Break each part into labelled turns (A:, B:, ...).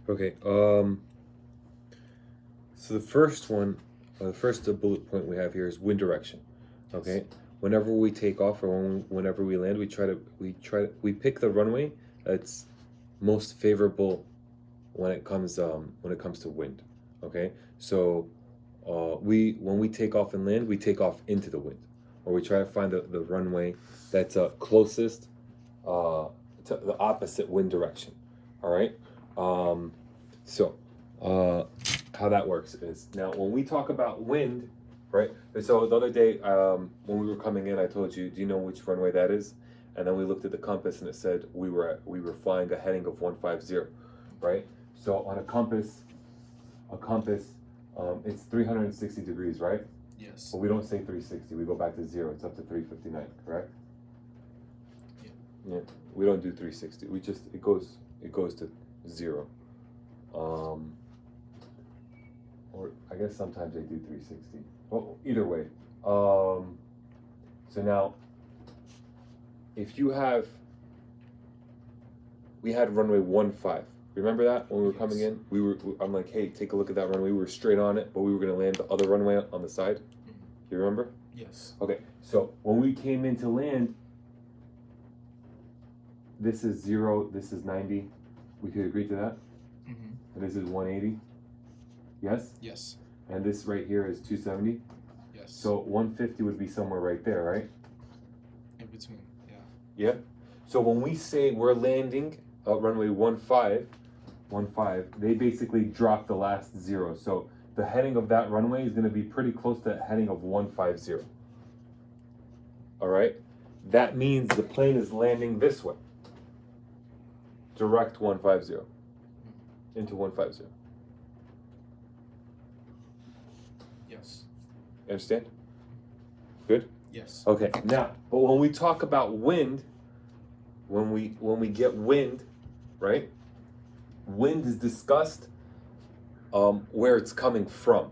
A: Okay. So the first one, the first bullet point we have here is wind direction. Okay.
B: Yes.
A: Whenever we take off or whenever we land, we pick the runway that's most favorable when it comes to wind. Okay. So we when we take off and land, we take off into the wind, or we try to find the runway that's closest uh, to the opposite wind direction. All right. So how that works is now when we talk about wind, right? So the other day when we were coming in, I told you, do you know which runway that is? And then we looked at the compass and it said we were flying a heading of 150, right? So on a compass, it's 360 degrees, right?
B: Yes.
A: But we don't say 360. We go back to zero. It's up to 359, correct?
B: Yeah.
A: Yeah. We don't do 360. We just it goes to zero. Or I guess sometimes they do 360. Well, either way. So now, if you have, we had runway 15. Remember that when we were coming
B: Yes.
A: in? I'm like, hey, take a look at that runway. We were straight on it, but we were gonna land the other runway on the side.
B: Mhm.
A: You remember?
B: Yes.
A: Okay. So when we came in to land, this is 0. This is 90. We could agree to that.
B: Mm-hmm.
A: And this is 180. Yes.
B: Yes.
A: And this right here is 270.
B: Yes.
A: So 150 would be somewhere right there, right?
B: in between. Yeah.
A: Yeah. So when we say we're landing at runway 15, they basically drop the last zero. So the heading of that runway is going to be pretty close to the heading of 150. All right. That means the plane is landing this way. Direct 150 into 150.
B: Yes.
A: You understand? Good?
B: Yes.
A: Okay. Now, but when we talk about wind, when we get wind, right? Wind is discussed where it's coming from.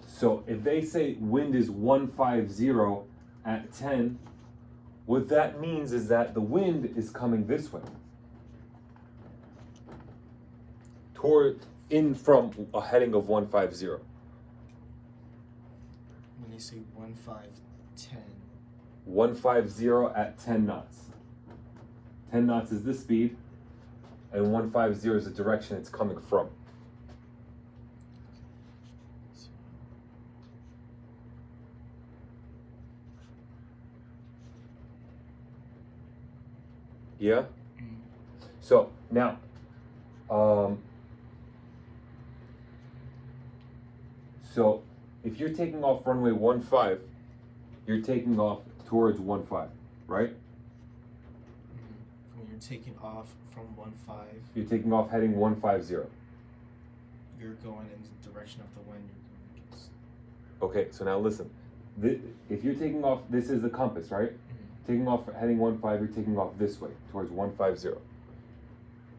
A: So if they say wind is 150 at 10, what that means is that the wind is coming this way. From a heading of 150.
B: When you say 1510.
A: 150 at 10 knots. 10 knots is the speed, and 150 is the direction it's coming from. Yeah?
B: Mm.
A: So now, so if you're taking off runway 15, you're taking off towards 15, right?
B: When you're taking off from 15,
A: You're taking off heading 150.
B: you're going in the direction of the wind you're going against.
A: Okay, so now listen. If you're taking off, this is the compass, right?
B: Mm-hmm.
A: Taking off heading 15, you're taking off this way towards 150.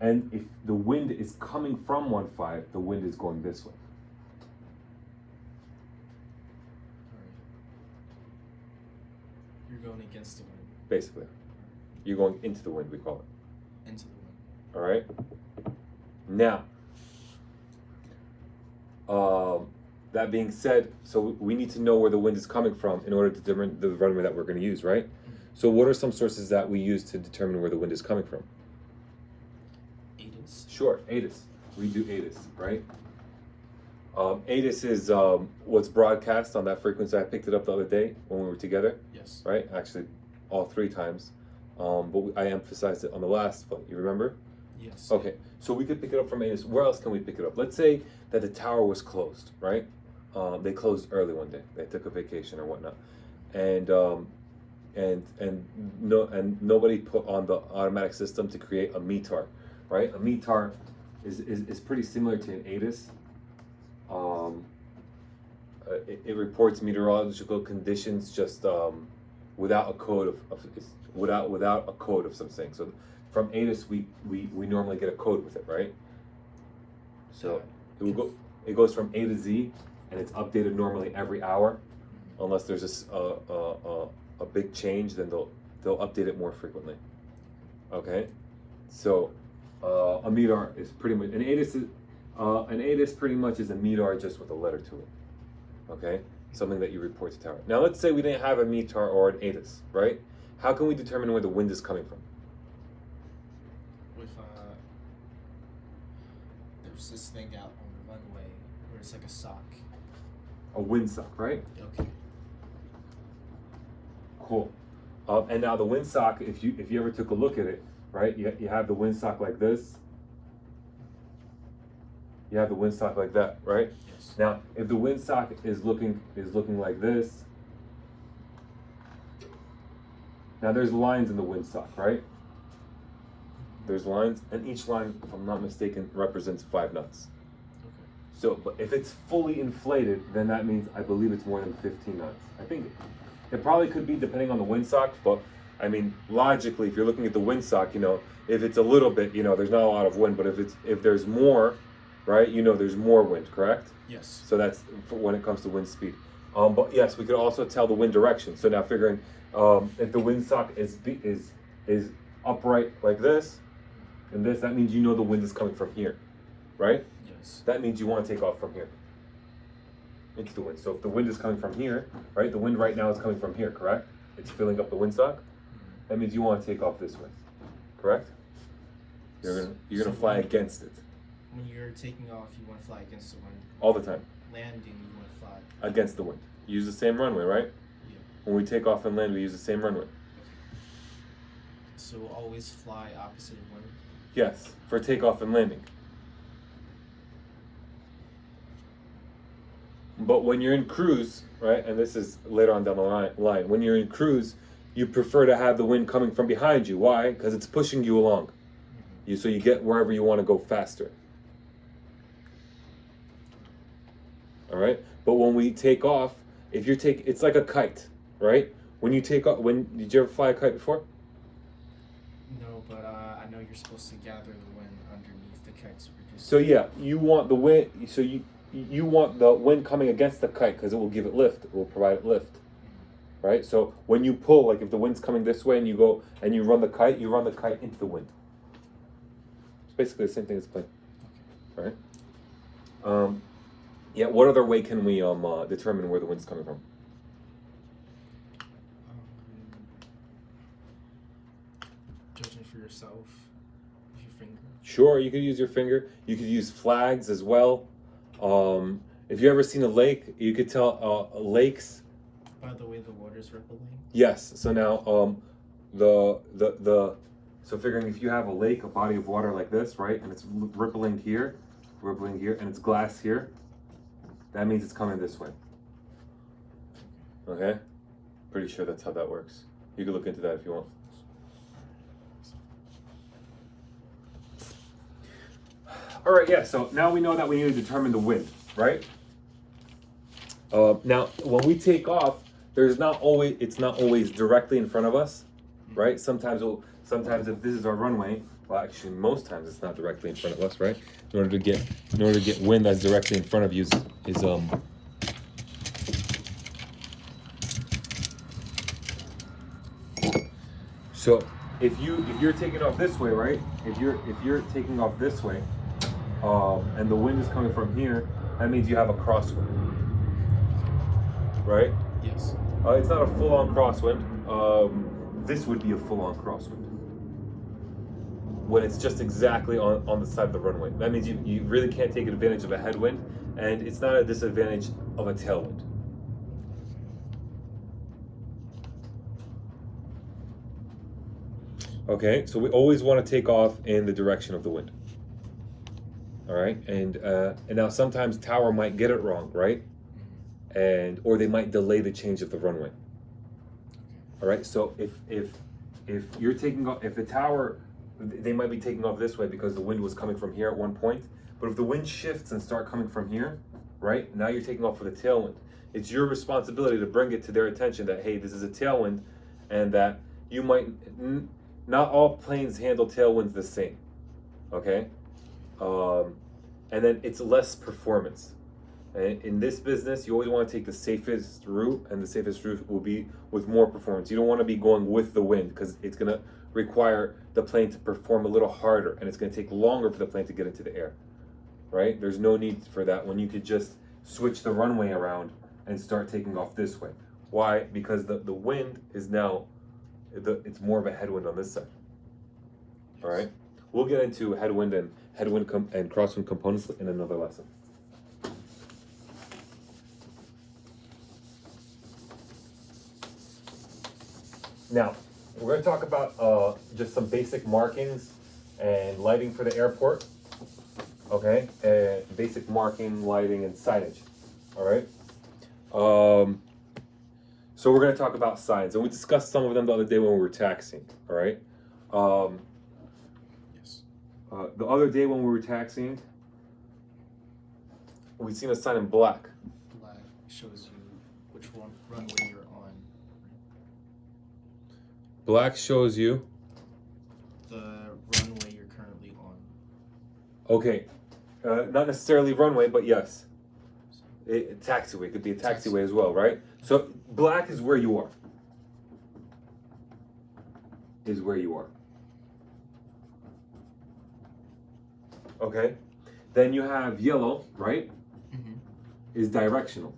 A: And if the wind is coming from 15, the wind is going this way.
B: You're going against the wind.
A: Basically. You're going into the wind, we call it.
B: Into the wind.
A: All right? Now, that being said, so we need to know where the wind is coming from in order to determine the runway that we're going to use, right?
B: Mm-hmm.
A: So what are some sources that we use to determine where the wind is coming from?
B: ATIS.
A: Sure, ATIS. We do ATIS, right? ATIS is what's broadcast on that frequency. I picked it up the other day when we were together,
B: Yes.
A: right? Actually, all 3 times. But I emphasized it on the last flight. You remember?
B: Yes.
A: Okay, so we could pick it up from ATIS. Where else can we pick it up? Let's say that the tower was closed, right? They closed early one day. They took a vacation or whatnot, and nobody put on the automatic system to create a METAR, right? A METAR is pretty similar to an ATIS. It reports meteorological conditions just without a code without a code of something. So from ATIS we normally get a code with it, right? So it goes from A to Z, and it's updated normally every hour, unless there's a big change. Then they'll update it more frequently. Okay, so A METAR is pretty much an ATIS pretty much is a METAR just with a letter to it. Okay, something that you report to tower. Now let's say we didn't have a METAR or an ATIS, right? How can we determine where the wind is coming from?
B: With there's this thing out on the runway where it's like a sock.
A: A windsock, right?
B: Okay.
A: Cool. And now the windsock, if you ever took a look at it, right? You have the windsock like this. You have the windsock like that, right?
B: Yes.
A: Now, if the windsock is looking like this, now there's lines in the windsock, right? There's lines, and each line, if I'm not mistaken, represents 5 knots.
B: Okay.
A: So, but if it's fully inflated, then that means I believe it's more than 15 knots. I think it probably could be depending on the windsock, but I mean, logically, if you're looking at the windsock, you know, if it's a little bit, you know, there's not a lot of wind, but if there's more, right, you know, there's more wind, correct?
B: Yes.
A: So that's for when it comes to wind speed. But yes, we could also tell the wind direction. So now figuring if the windsock is upright like this and this, that means you know the wind is coming from here, right?
B: Yes.
A: That means you want to take off from here into the wind. So if the wind is coming from here, right? The wind right now is coming from here, correct? It's filling up the windsock. That means you want to take off this way, correct? You're gonna fly against it
B: When you're taking off, you want to fly against the wind.
A: all the time.
B: Landing, you want to fly.
A: Against the wind. You use the same runway, right?
B: Yeah.
A: When we take off and land, we use the same runway.
B: So always fly opposite of wind.
A: Yes, for takeoff and landing. But when you're in cruise, right, and this is later on down the line, when you're in cruise, you prefer to have the wind coming from behind you. Why? Because it's pushing you along. So you get wherever you want to go faster. All right? But when we take off, it's like a kite, right? When you take off, did you ever fly a kite before?
B: No, but I know you're supposed to gather the wind underneath the kite's reduced.
A: So yeah, you want the wind. So you want the wind coming against the kite because it will give it lift. It will provide it lift, right? So when you pull, like if the wind's coming this way and you go and you run the kite into the wind. It's basically the same thing as plane, right? Yeah. What other way can we determine where the wind's coming from?
B: Judging for yourself with your finger.
A: Sure, you could use your finger. You could use flags as well. If you ever seen a lake, you could tell lakes.
B: By the way, the water's rippling.
A: Yes. So now, so figuring if you have a lake, a body of water like this, right, and it's rippling here, and it's glass here, that means it's coming this way. Okay. Pretty sure that's how that works. You can look into that if you want. All right, yeah, so now we know that we need to determine the wind, right? Now, when we take off, it's not always directly in front of us, right? Sometimes if this is our runway, well, actually, most times it's not directly in front of us, right? In order to get wind that's directly in front of you is so if you're taking off this way, right? If you're taking off this way, and the wind is coming from here, that means you have a crosswind, right?
B: Yes.
A: It's not a full-on crosswind. This would be a full-on crosswind when it's just exactly on the side of the runway. That means you really can't take advantage of a headwind, and it's not a disadvantage of a tailwind. Okay, so we always want to take off in the direction of the wind. All right, and now sometimes tower might get it wrong, right? Or they might delay the change of the runway. All right, so if you're taking off, if the tower, they might be taking off this way because the wind was coming from here at one point. But if the wind shifts and start coming from here, right? Now you're taking off for the tailwind. It's your responsibility to bring it to their attention that, hey, this is a tailwind, and that you might not all planes handle tailwinds the same. Okay. And then it's less performance. And in this business, you always want to take the safest route, and the safest route will be with more performance. You don't want to be going with the wind because it's gonna require the plane to perform a little harder, and it's going to take longer for the plane to get into the air, right? There's no need for that when you could just switch the runway around and start taking off this way. Why? Because the wind is now, it's more of a headwind on this side. All right? We'll get into headwind and and crosswind components in another lesson. Now, we're going to talk about just some basic markings and lighting for the airport. Okay? Basic marking, lighting, and signage. All right? So we're going to talk about signs, and we discussed some of them the other day when we were taxiing. All right?
B: Yes.
A: The other day when we were taxiing, we seen a sign in black.
B: Black shows you which runway you're on.
A: Black shows you.
B: The runway you're currently on.
A: Okay. Not necessarily runway, but yes. Taxiway. It could be a taxiway as well, right? So black is where you are. Is where you are. Okay. Then you have yellow, right?
B: Mm-hmm.
A: Is directional.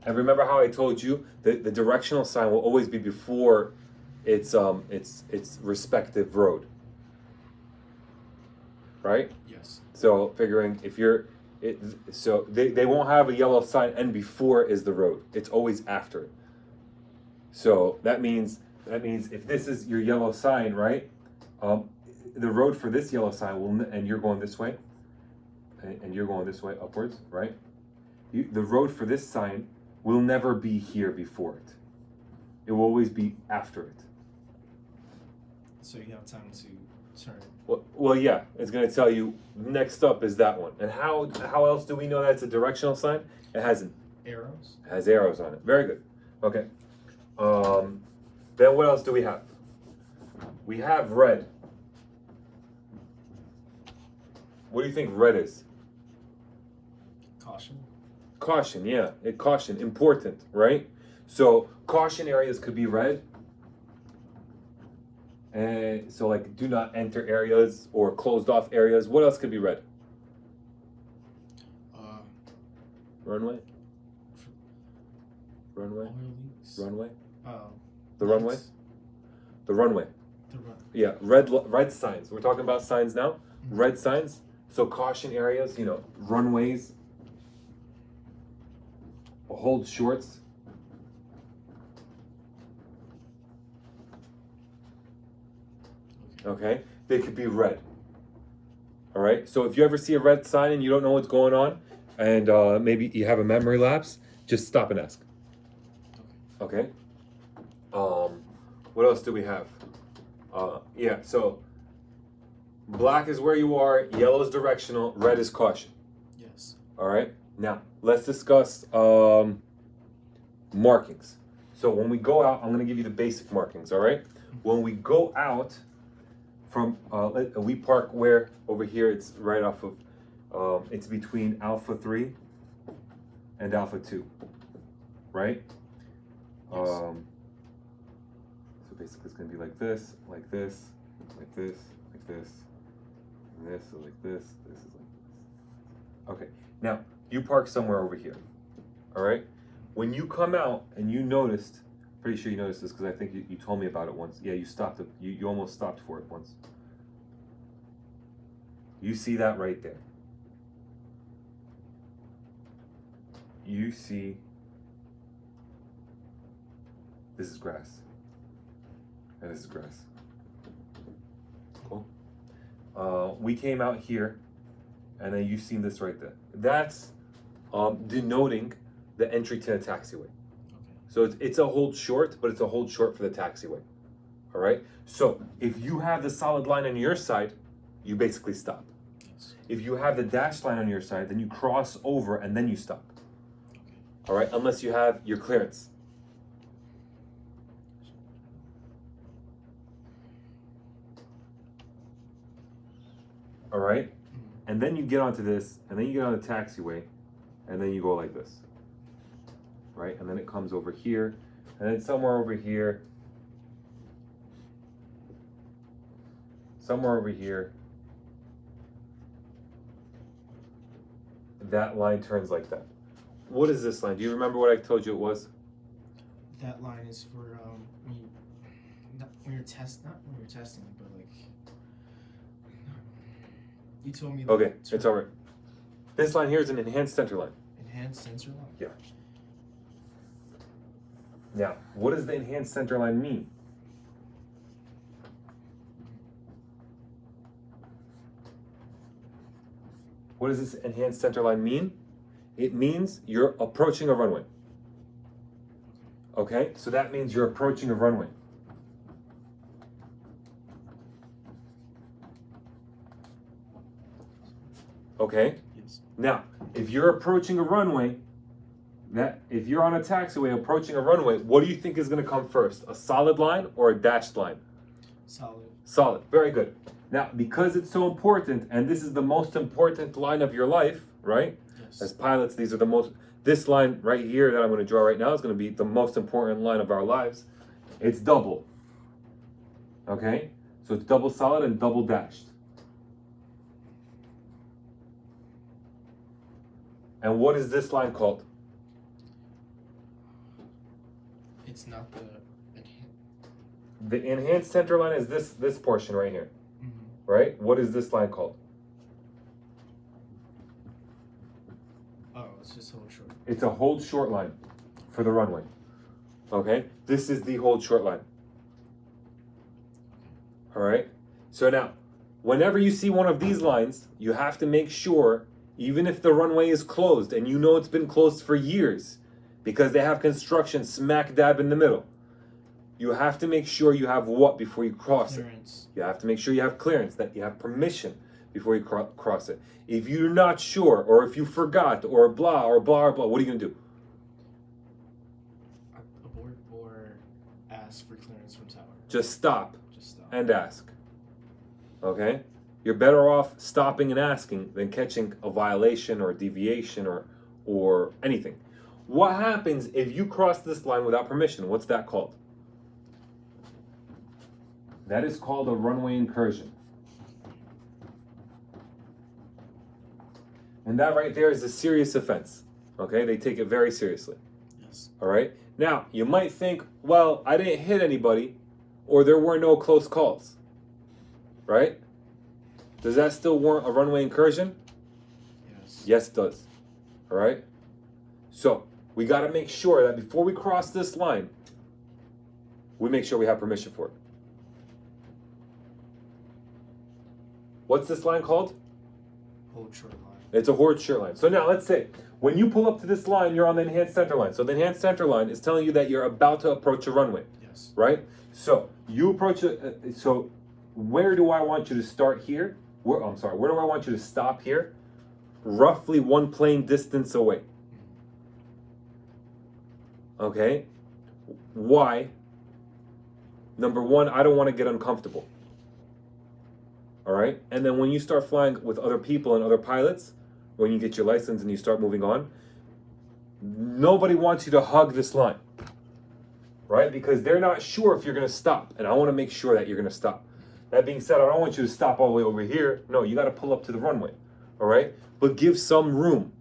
A: And remember how I told you that the directional sign will always be before its respective road. Right?
B: Yes.
A: So figuring if you're so they won't have a yellow sign and before is the road. It's always after it. So that means if this is your yellow sign, right? The road for this yellow sign will, and you're going this way, and you're going this way upwards, right? The road for this sign will never be here before it. It will always be after it.
B: So you have time to turn.
A: Well, yeah, it's going to tell you next up is that one. And how else do we know that's a directional sign? It has
B: Arrows.
A: It has arrows on it. Very good. Okay. Then what else do we have? We have red. What do you think red is?
B: Caution.
A: Caution, yeah. Caution, important, right? So caution areas could be red. And so like do not enter areas or closed off areas. What else could be red? Runway? Runway?
B: Oil leaks.
A: Runway?
B: The
A: runway? The runway.
B: The run.
A: Yeah, red signs. We're talking about signs now.
B: Mm-hmm.
A: Red signs. So caution areas, runways. Hold shorts. Okay, they could be red. All right, so if you ever see a red sign and you don't know what's going on, and maybe you have a memory lapse, just stop and ask. Okay. What else do we have? Yeah, so black is where you are, yellow is directional, red is caution.
B: Yes.
A: All right, now let's discuss markings. So when we go out, I'm going to give you the basic markings, all right? When we go out from, we park where? Over here, it's right off of, it's between Alpha 3 and Alpha 2, right?
B: Yes.
A: So basically it's going to be like this, like this, like this, like this, and this, so like this is like this. Okay, now you park somewhere over here, all right? When you come out and you noticed, pretty sure you noticed this because I think you told me about it once. Yeah, you stopped it. You almost stopped for it once. You see that right there. You see, this is grass. And this is grass. Cool. We came out here, and then you've seen this right there. That's denoting the entry to a taxiway.
B: Okay.
A: So it's a hold short, but it's a hold short for the taxiway. All right? So if you have the solid line on your side, you basically stop.
B: Yes.
A: If you have the dashed line on your side, then you cross over and then you stop.
B: Okay.
A: All right? Unless you have your clearance. All right?
B: Mm-hmm.
A: And then you get onto this, and then you get on the taxiway, and then you go like this. Right? And then it comes over here, and then somewhere over here, somewhere over here, that line turns like that. What is this line? Do you remember what I told you it was?
B: That line is for when you're testing, but like you told me.
A: Okay, it's alright. This line here is an enhanced center line.
B: Enhanced center line.
A: Yeah. Now, what does the enhanced center line mean? What does this enhanced center line mean? It means you're approaching a runway. Okay, so that means you're approaching a runway. Okay?
B: Yes.
A: Now, if you're approaching a runway, if you're on a taxiway approaching a runway, what do you think is going to come first? A solid line or a dashed line?
B: Solid.
A: Solid. Very good. Now, because it's so important, and this is the most important line of your life, right?
B: Yes.
A: As pilots, this line right here that I'm going to draw right now is going to be the most important line of our lives. It's double. Okay? So it's double solid and double dashed. And what is this line called?
B: It's not the
A: The enhanced center line is this portion right here.
B: Mm-hmm.
A: Right? What is this line called?
B: Oh, it's just hold short.
A: It's a hold short line for the runway. Okay? This is the hold short line. All right? So now, whenever you see one of these lines, you have to make sure, even if the runway is closed and you know it's been closed for years because they have construction smack dab in the middle, you have to make sure you have what before you cross
B: Clearance.
A: it? You have to make sure you have clearance, that you have permission before you cross it. If you're not sure, or if you forgot, or blah, what are you going to do?
B: Abort or ask for clearance from tower.
A: Just stop
B: Just stop.
A: and ask. Okay? You're better off stopping and asking than catching a violation or a deviation or anything. What happens if you cross this line without permission? What's that called? That is called a runway incursion. And that right there is a serious offense. Okay? They take it very seriously.
B: Yes.
A: All right? Now, you might think, well, I didn't hit anybody, or there were no close calls. Right? Does that still warrant a runway incursion?
B: Yes.
A: Yes, it does. All right? So, we got to make sure that before we cross this line, we make sure we have permission for it. What's this line called?
B: Hold short line.
A: It's a hold short line. So now, let's say, when you pull up to this line, you're on the enhanced center line. So the enhanced center line is telling you that you're about to approach a runway.
B: Yes.
A: Right? So, you approach so where do I want you to start here? Where do I want you to stop here? Roughly one plane distance away. Okay? Why? Number one, I don't want to get uncomfortable. All right? And then when you start flying with other people and other pilots, when you get your license and you start moving on, nobody wants you to hug this line. Right? Because they're not sure if you're going to stop. And I want to make sure that you're going to stop. That being said, I don't want you to stop all the way over here. No, you got to pull up to the runway. All right? But give some room.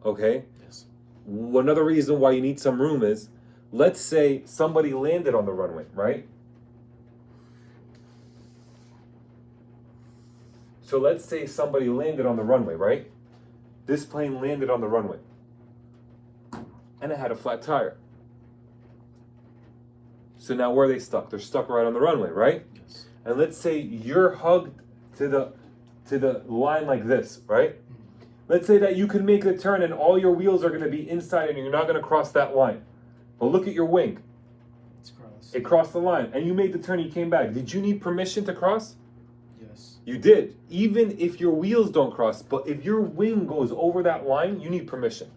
A: Okay?
B: Yes.
A: Another reason why you need some room is, let's say somebody landed on the runway, right? So let's say somebody landed on the runway, right? This plane landed on the runway. And it had a flat tire. So now where are they stuck? They're stuck right on the runway, right?
B: Yes.
A: And let's say you're hugged to the line like this, right? Let's say that you can make the turn and all your wheels are going to be inside and you're not going to cross that line. But look at your wing.
B: It's crossed.
A: It crossed the line and you made the turn, you came back. Did you need permission to cross?
B: Yes.
A: You did. Even if your wheels don't cross, but if your wing goes over that line, you need permission.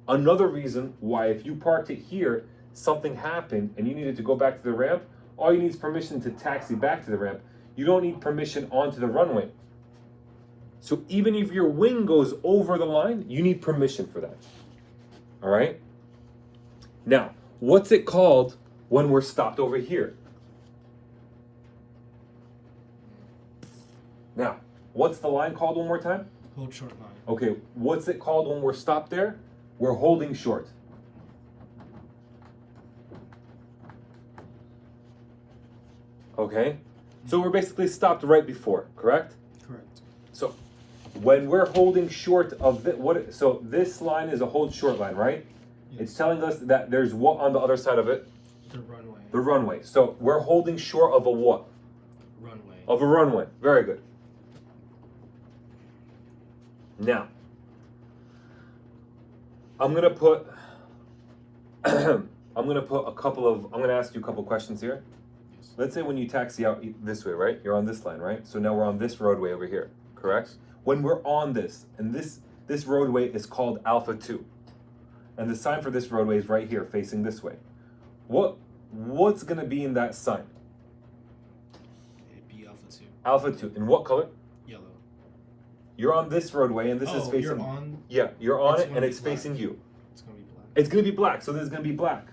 A: Another reason why if you parked it here, something happened and you needed to go back to the ramp, all you need is permission to taxi back to the ramp. You don't need permission onto the runway. So even if your wing goes over the line, you need permission for that. All right? Now, what's it called when we're stopped over here? Now, what's the line called one more time?
B: Hold short line.
A: Okay, what's it called when we're stopped there? We're holding short. Okay, so we're basically stopped right before, correct?
B: Correct.
A: So when we're holding short of so this line is a hold short line, right?
B: Yes.
A: It's telling us that there's what on the other side of it?
B: The runway.
A: The runway. So we're holding short of a what?
B: Runway.
A: Of a runway. Very good. Now, I'm gonna put I'm gonna ask you a couple questions here.
B: Yes.
A: Let's say when you taxi out this way, right? You're on this line, right? So now we're on this roadway over here, correct? When we're on this, and this roadway is called Alpha 2. And the sign for this roadway is right here, facing this way. What's gonna be in that sign?
B: It'd be Alpha 2.
A: Alpha 2. In what color?
B: Yellow.
A: You're on this roadway, and this is facing.
B: You're on.
A: Yeah, you're on
B: It's
A: it,
B: gonna
A: and
B: be
A: it's
B: black.
A: facing you.
B: It's gonna be black.
A: It's gonna be black. So this is gonna be black.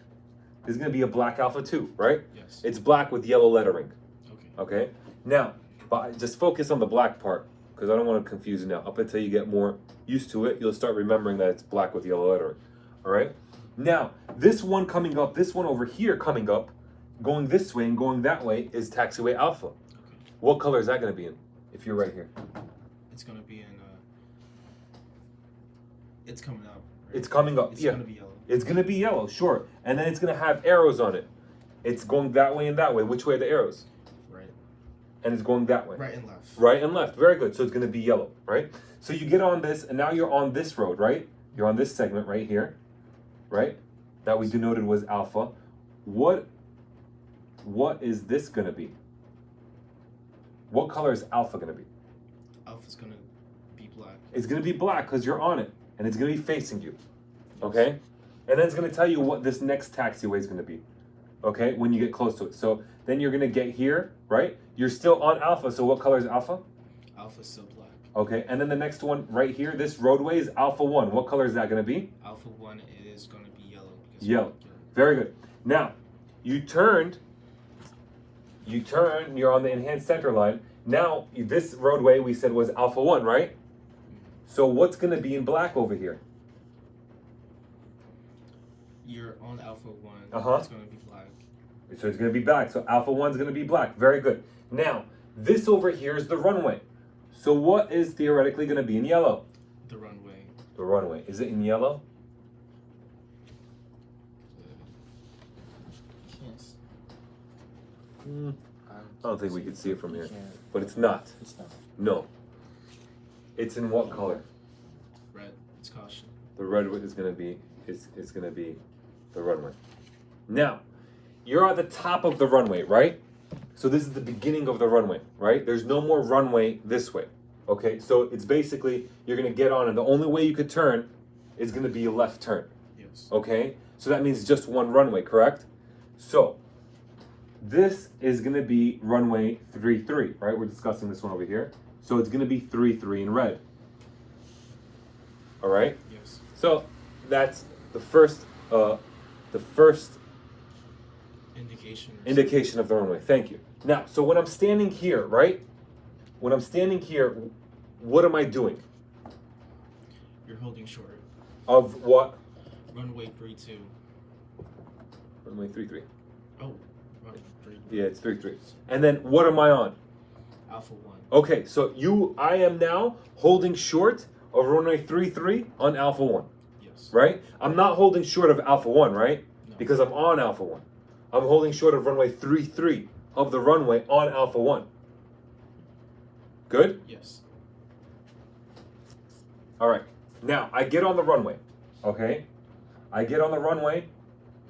A: This is gonna be a black Alpha 2, right?
B: Yes.
A: It's black with yellow lettering.
B: Okay.
A: Okay. Now, but just focus on the black part because I don't want to confuse you now. Up until you get more used to it, you'll start remembering that it's black with yellow lettering. All right. Now, this one coming up, this one over here coming up, going this way and going that way is taxiway Alpha.
B: Okay.
A: What color is that going to be in? If you're right here,
B: It's gonna be in. It's coming up. Right?
A: it's coming up.
B: It's
A: Yeah,
B: gonna be yellow.
A: it's going to be yellow, sure, and then it's going to have arrows on it. It's going that way and that way. Which way are the arrows?
B: Right.
A: And it's going that way.
B: Right and left.
A: Right and left. Very good. So it's going to be yellow, right? So you get on this, and now you're on this road, right? You're on this segment right here, right? That we denoted was Alpha. What is this going to be? What color is Alpha going to be?
B: Alpha's gonna be black.
A: It's going to be black because you're on it, and it's going to be facing you, okay? And then it's going to tell you what this next taxiway is going to be, okay, when you get close to it. So then you're going to get here, right? You're still on Alpha, so what color is Alpha?
B: Alpha's still black.
A: Okay, and then the next one right here, this roadway is Alpha 1. What color is that going to be?
B: Alpha 1 is gonna be yellow. Because
A: Yellow. Very good. Now, you're on the enhanced center line. Now, this roadway we said was Alpha 1, right? So what's going to be in black over here?
B: You're on Alpha 1.
A: Uh-huh.
B: It's gonna be black.
A: So it's going to be black. So Alpha 1 is going to be black. Very good. Now, this over here is the runway. So what is theoretically going to be in yellow?
B: The runway.
A: The runway. Is it in yellow?
B: Can't.
A: I don't think we could see it from here.
B: Can't.
A: But it's not.
B: It's not.
A: No. It's in what color?
B: Red. It's caution.
A: The red is going to be it's going to be the runway. Now, you're at the top of the runway, right? So this is the beginning of the runway, right? There's no more runway this way. Okay? So it's basically you're going to get on and the only way you could turn is going to be a left turn.
B: Yes.
A: Okay? So that means just one runway, correct? So this is going to be runway 33, right? We're discussing this one over here. So it's going to be 33 in red. All right?
B: Yes.
A: So that's the first indication of the runway. Thank you. Now, so when I'm standing here, right? When I'm standing here, what am I doing?
B: You're holding short.
A: Of what?
B: Runway 32.
A: Runway 33.
B: Oh, runway 3.
A: Yeah, it's 33. And then what am I on?
B: Alpha 1.
A: Okay, so I am now holding short of runway 33 on Alpha 1.
B: Yes.
A: Right? I'm not holding short of Alpha 1, right?
B: No.
A: Because I'm on Alpha 1. I'm holding short of runway 33 of the runway on Alpha 1. Good?
B: Yes.
A: All right. Now, I get on the runway, okay? I get on the runway,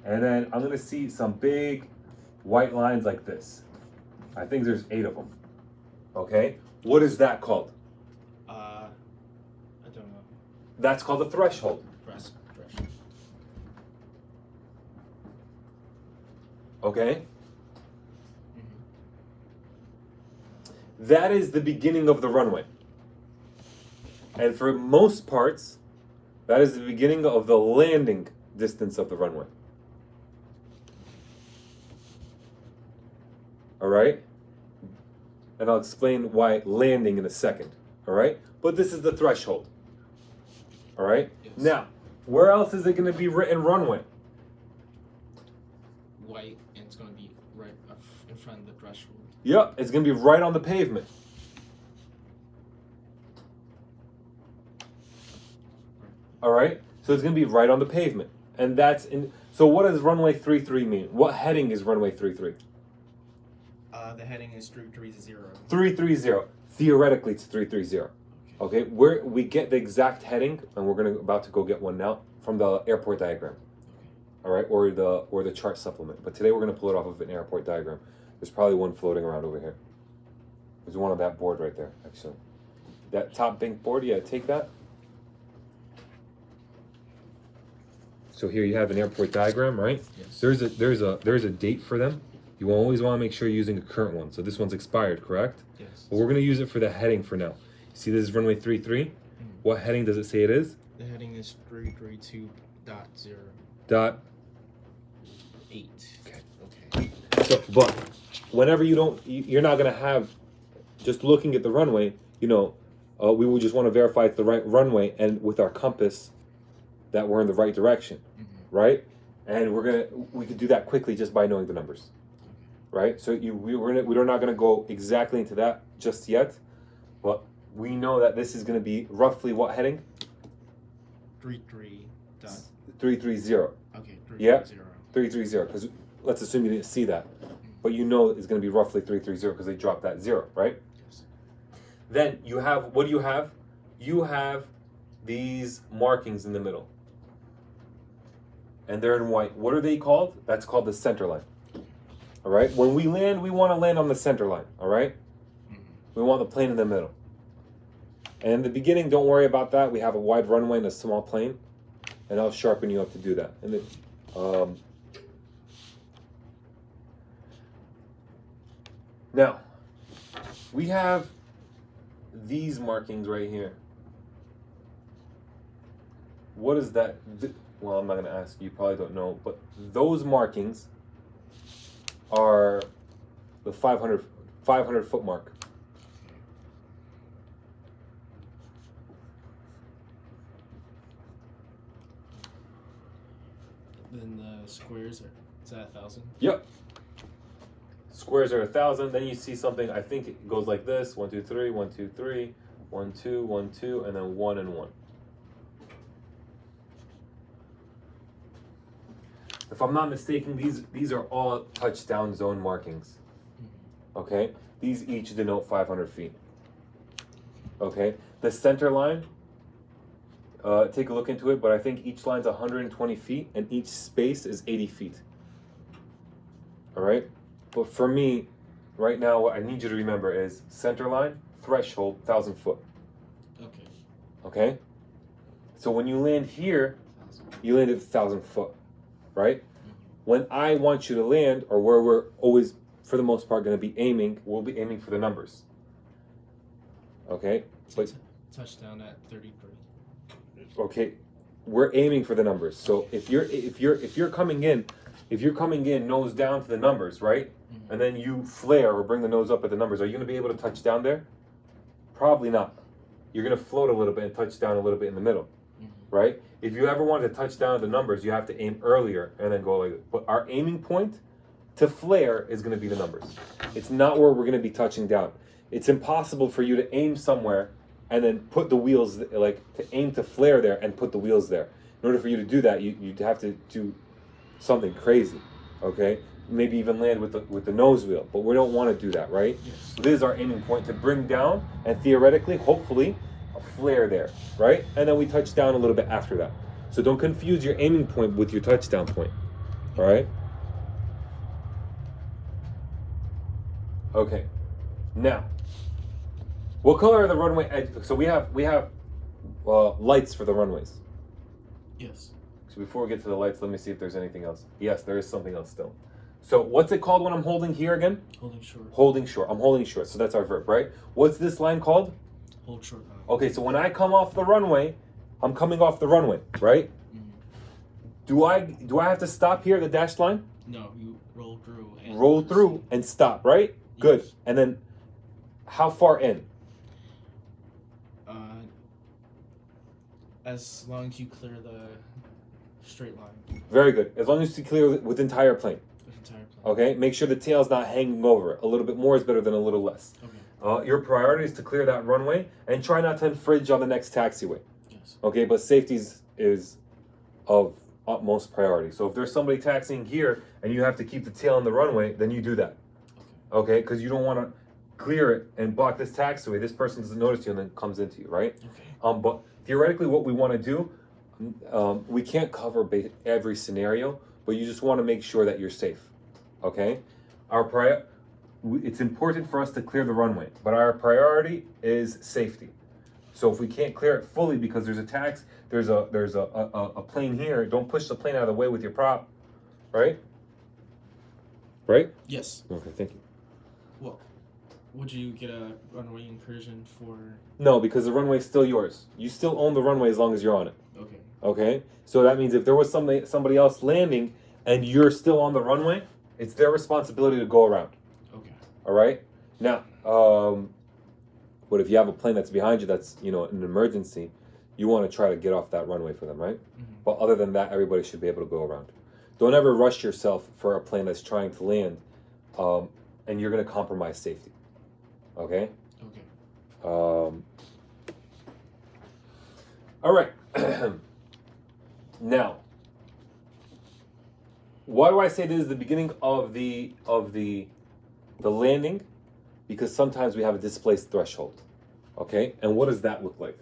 A: and then I'm going to see some big white lines like this. I think there's 8 of them, okay? What is that called?
B: I don't know.
A: That's called a threshold.
B: Threshold.
A: Okay?
B: Mm-hmm.
A: That is the beginning of the runway. And for most parts, that is the beginning of the landing distance of the runway. All right? and I'll explain why landing in a second. All right, but this is the threshold. All right.
B: Yes.
A: Now, where else is it going to be written runway?
B: White, and it's going to be right up in front of the threshold.
A: Yep, it's going to be right on the pavement. All right, so it's going to be right on the pavement, and that's in. So what does runway 33 mean? What heading is runway 33?
B: The heading is 330.
A: 330. Theoretically, it's 330. Okay, where we get the exact heading, and we're about to go get one now from the airport diagram. All right, or the chart supplement. But today we're going to pull it off of an airport diagram. There's probably one floating around over here. There's one on that board right there, actually. That top pink board, yeah, take that. So here you have an airport diagram, right?
B: Yes.
A: There's a date for them. You always want to make sure you're using a current one. So this one's expired, correct?
B: Yes.
A: But we're going to use it for the heading for now. See, this is runway 33. What heading does it say it is?
B: The heading is 332.0.
A: Dot.
B: 8.
A: Okay. So, but whenever you're not going to have, just looking at the runway, we would just want to verify it's the right runway, and with our compass, that we're in the right direction, right? And we could do that quickly just by knowing the numbers, right? So we're not going to go exactly into that just yet, but we know that this is going to be roughly what heading?
B: 330.
A: Okay,
B: 330.
A: Yeah, 330, because let's assume you didn't see that, but you know it's going to be roughly 330 because they dropped that 0, right?
B: Yes.
A: Then you have, what do you have? You have these markings in the middle. And they're in white. What are they called? That's called the center line. All right? When we land, we want to land on the center line. All right? We want the plane in the middle. And in the beginning, don't worry about that. We have a wide runway and a small plane. And I'll sharpen you up to do that. And then, now, we have these markings right here. What is that? Well, I'm not going to ask you. You probably don't know. But those markings are the 500 foot mark.
B: Then the squares is that 1,000?
A: Yep. Squares are 1,000. Then you see something. I think it goes like this: 1, 2, 3, 1, 2, 3, 1, 2, 1, 2, and then 1 and 1. If I'm not mistaken, these are all touchdown zone markings. Okay, these each denote 500 feet. Okay, the center line. Take a look into it, but I think each line's 120 feet, and each space is 80 feet. All right, but for me, right now, what I need you to remember is center line, threshold, 1,000 foot.
B: Okay.
A: Okay, so when you land here, you land at 1,000 foot. Right? When I want you to land, or where we're always, for the most part, going to be aiming, we'll be aiming for the numbers. Okay? But
B: touchdown at 33.
A: Okay, we're aiming for the numbers. So if you're coming in nose down to the numbers, right? And then you flare or bring the nose up at the numbers, are you going to be able to touch down there? Probably not. You're going to float a little bit and touch down a little bit in the middle. Right? If you ever wanted to touch down at the numbers, you have to aim earlier and then go like this. But our aiming point to flare is going to be the numbers. It's not where we're going to be touching down. It's impossible for you to aim somewhere and then put the wheels, like to aim to flare there and put the wheels there. In order for you to do that, you'd have to do something crazy, okay? Maybe even land with the nose wheel, but we don't want to do that, right?
B: Yes.
A: So this is our aiming point to bring down and theoretically, hopefully, a flare there, right? And then we touch down a little bit after that. So don't confuse your aiming point with your touchdown point, all right? Okay, now, what color are the runway edges? So we have lights for the runways.
B: Yes.
A: So before we get to the lights, let me see if there's anything else. Yes, there is something else still. So what's it called when I'm holding here again?
B: Holding short.
A: Holding short. I'm holding short. So that's our verb, right? What's this line called?
B: Hold short line.
A: Okay, so when I come off the runway, I'm coming off the runway, right? Do I have to stop here at the dashed line?
B: No, you roll through.
A: Roll through and stop, right? Good.
B: Yes.
A: And then How far in?
B: Uh, as long as you clear the straight line,
A: Very good. As long as you clear with entire plane.
B: the entire plane.
A: Okay. Make sure the tail's not hanging over it. A little bit more is better than a little less.
B: Okay.
A: Your priority is to clear that runway and try not to infringe on the next taxiway.
B: Yes.
A: Okay, but safety is of utmost priority. So if there's somebody taxiing here and you have to keep the tail on the runway, then you do that.
B: Okay.
A: Okay, because you don't want to clear it and block this taxiway. This person doesn't notice you and then comes into you, right?
B: Okay.
A: But theoretically, what we want to do, we can't cover every scenario, but you just want to make sure that you're safe. Okay, it's important for us to clear the runway, but our priority is safety. So if we can't clear it fully because there's a plane here, don't push the plane out of the way with your prop, right? Right?
B: Yes.
A: Okay, thank you.
B: Well, would you get a runway incursion for?
A: No, because the runway is still yours. You still own the runway as long as you're on it.
B: Okay.
A: Okay? So that means if there was somebody else landing and you're still on the runway, it's their responsibility to go around.
B: Okay.
A: All right? Now, but if you have a plane that's behind you that's, an emergency, you want to try to get off that runway for them, right?
B: Mm-hmm.
A: But other than that, everybody should be able to go around. Don't ever rush yourself for a plane that's trying to land, and you're going to compromise safety. Okay?
B: Okay.
A: All right. Now, why do I say this is the beginning of the landing? Because sometimes we have a displaced threshold. Okay? And what does that look like?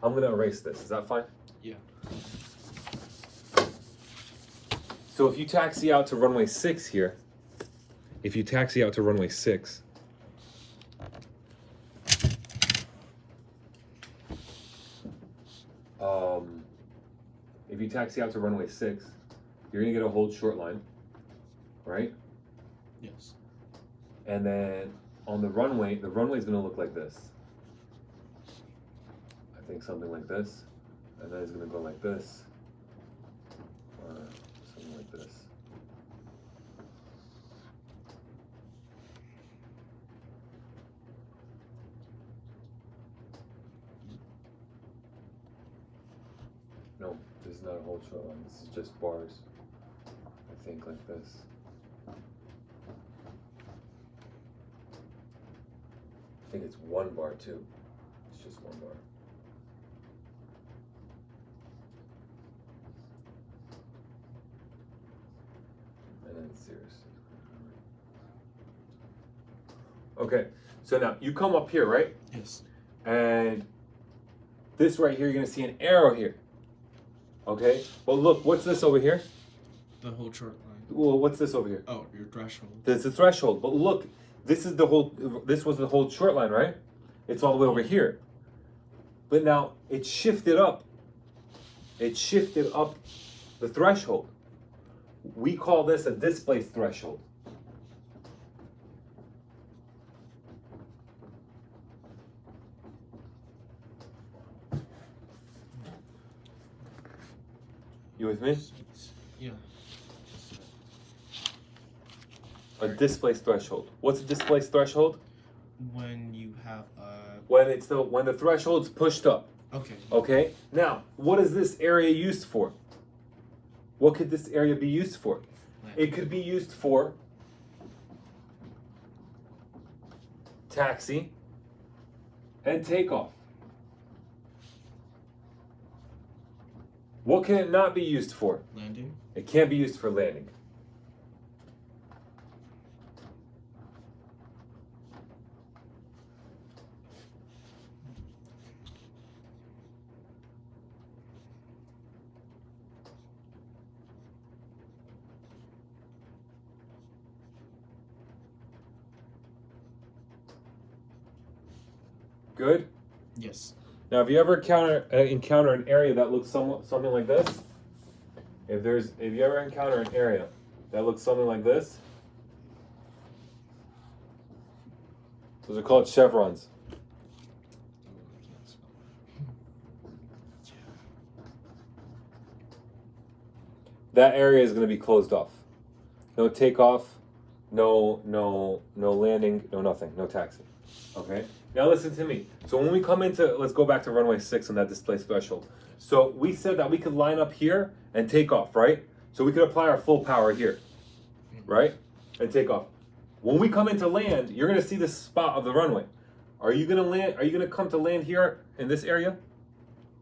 A: I'm going to erase this. Is that fine?
B: Yeah.
A: So if you taxi out to runway 6 here, if you taxi out to runway 6, you're going to get a hold short line, right?
B: Yes.
A: And then on the runway is going to look like this. I think something like this. And then it's going to go like this. Or something like this. No, this is not a whole short line. This is just bars. I think like this. I think it's one bar too. It's just one bar. And then Cirrus. Okay, so now you come up here, right?
B: Yes.
A: And this right here, you're gonna see an arrow here. Okay, well look, what's this over here?
B: The whole short line.
A: Well, what's this over here?
B: Oh, your threshold.
A: This is the threshold, but look, this was the whole short line, right? It's all the way over here. But now it shifted up. It shifted up the threshold. We call this a displaced threshold. You with me?
B: Yeah.
A: A displaced threshold. What's a displaced threshold?
B: When you have
A: When the threshold's pushed up.
B: Okay.
A: Okay? Now, what is this area used for? What could this area be used for? It could be used for taxi and takeoff. What can it not be used for?
B: Landing.
A: It can't be used for landing. Good?
B: Yes.
A: Now, have you ever encounter an area that looks something like this? If you ever encounter an area that looks something like this, those are called chevrons. That area is going to be closed off. No takeoff, no landing, no nothing, no taxi. Okay? Now listen to me. So when we come into, let's go back to runway 6 on that displaced threshold. So we said that we could line up here and take off, right? So we could apply our full power here, right? And take off. When we come into land, you're gonna see the spot of the runway. Are you gonna land? Are you gonna come to land here in this area?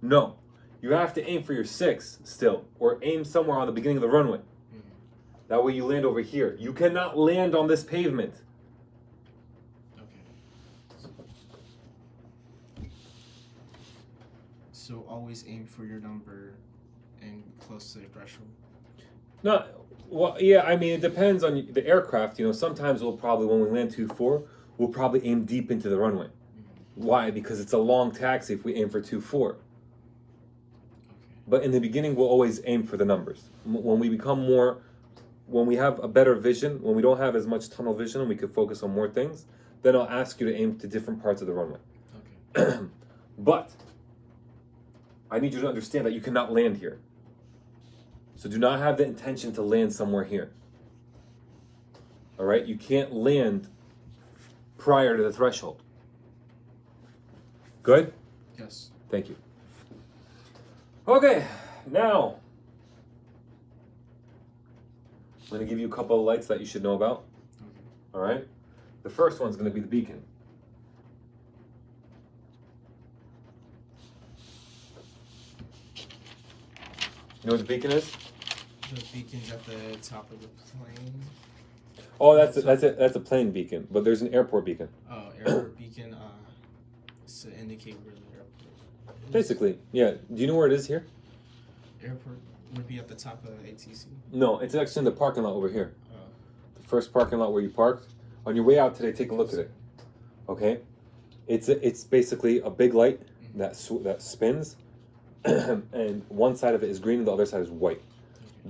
A: No. You have to aim for your 6 still, or aim somewhere on the beginning of the runway. That way you land over here. You cannot land on this pavement.
B: So always aim for your number and close to the threshold.
A: No, well, yeah. I mean, it depends on the aircraft. You know, sometimes we'll probably, when we land 2-4, we'll probably aim deep into the runway. Why? Because it's a long taxi if we aim for 2-4. But in the beginning, we'll always aim for the numbers. When we become more, when we have a better vision, when we don't have as much tunnel vision and we can focus on more things, then I'll ask you to aim to different parts of the runway.
B: Okay.
A: But I need you to understand that you cannot land here. So do not have the intention to land somewhere here. All right? You can't land prior to the threshold. Good?
B: Yes.
A: Thank you. Okay, now I'm going to give you a couple of lights that you should know about.
B: Okay.
A: All right? The first one's going to be the beacon. You know what the beacon is?
B: The beacon's at the top of the plane.
A: Oh, that's a plane beacon, but there's an airport beacon.
B: Oh, airport beacon. It's to indicate where the airport is.
A: Basically, yeah. Do you know where it is here?
B: Airport would be at the top of ATC.
A: No, it's actually in the parking lot over here.
B: Oh.
A: The first parking lot where you parked. On your way out today, take a look at it. Okay, it's basically a big light that spins, and one side of it is green and the other side is white.
B: Okay.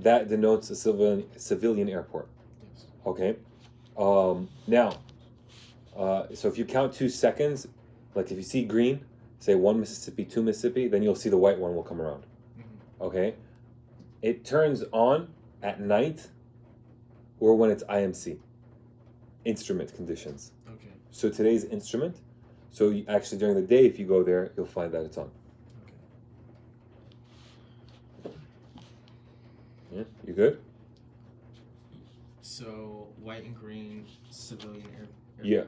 A: That denotes a civilian airport.
B: Yes.
A: Okay. Now, so if you count 2 seconds, like if you see green, say 1 Mississippi, 2 Mississippi, then you'll see the white one will come around. Okay. It turns on at night or when it's IMC, instrument conditions.
B: Okay.
A: So today's instrument. So actually during the day, if you go there, you'll find that it's on.
B: Okay.
A: Yeah. You good?
B: So white and green civilian air.
A: Yeah.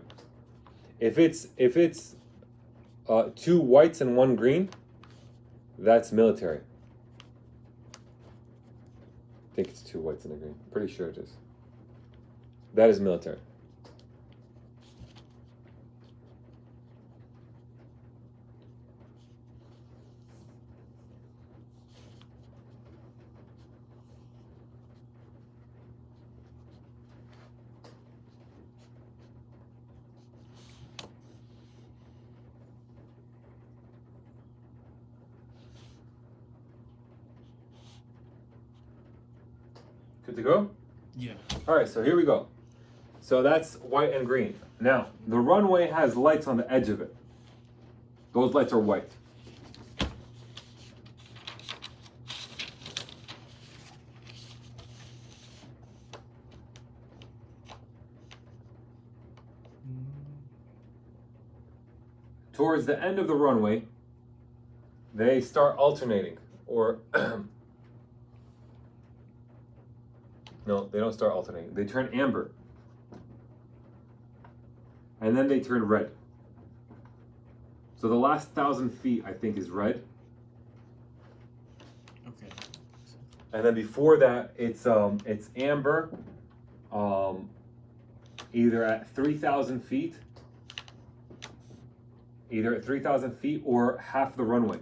A: If it's 2 whites and 1 green, that's military. I think it's 2 whites and a green. Pretty sure it is. That is military. Good to go?
B: Yeah.
A: All right, so here we go. So that's white and green. Now, the runway has lights on the edge of it. Those lights are white. Towards the end of the runway, they start alternating, or no, they don't start alternating. They turn amber. And then they turn red. So the last 1,000 feet, I think, is red.
B: Okay.
A: And then before that, it's amber, either at 3,000 feet, or half the runway.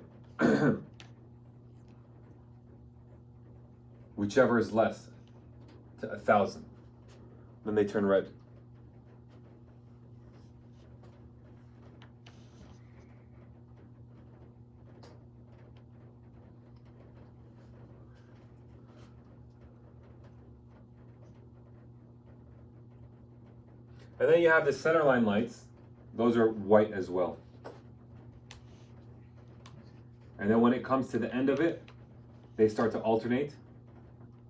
A: Whichever is less, to 1,000. Then they turn red. And then you have the centerline lights. Those are white as well. And then when it comes to the end of it, they start to alternate,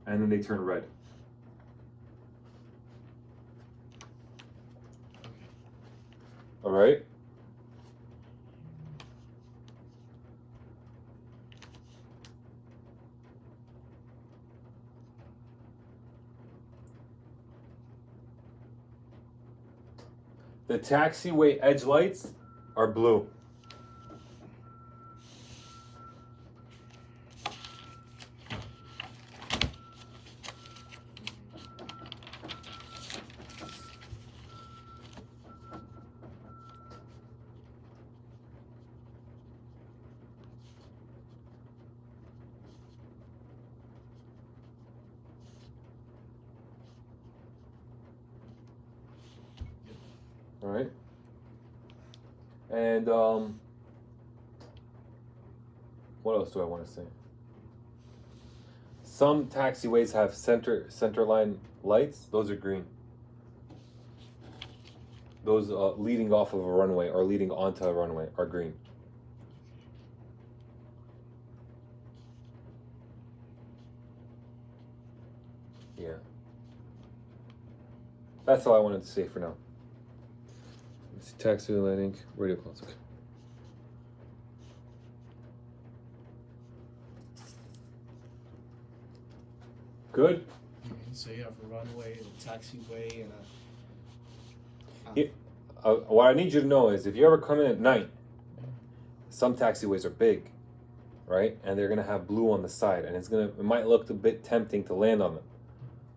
A: and then they turn red. All right. The taxiway edge lights are blue. All right. And what else do I want to say? Some taxiways have center line lights. Those are green. Those leading off of a runway or leading onto a runway are green. Yeah. That's all I wanted to say for now. Let's see, taxiway lighting, radio calls. Okay. Good.
B: So you have a runway, a taxiway, and
A: What I need you to know is if you ever come in at night, some taxiways are big, right? And they're gonna have blue on the side, and it might look a bit tempting to land on them,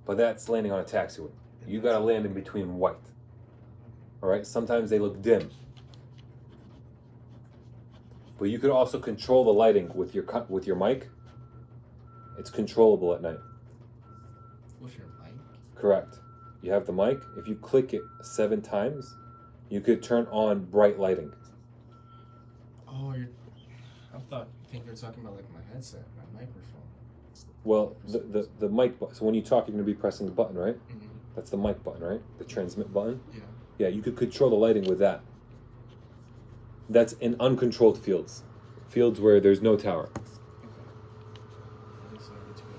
A: but that's landing on a taxiway. You gotta land in between white. All right. Sometimes they look dim, but you could also control the lighting with your mic. It's controllable at night.
B: with your mic.
A: Correct. You have the mic. If you click it 7 times, you could turn on bright lighting.
B: Oh, I think you're talking about like my headset, my microphone.
A: Well, the mic button. So when you talk, you're going to be pressing the button, right?
B: Mm-hmm.
A: That's the mic button, right? The transmit button.
B: Yeah.
A: Yeah, you could control the lighting with that. That's in uncontrolled fields. Fields where there's no tower.
B: Okay. So between.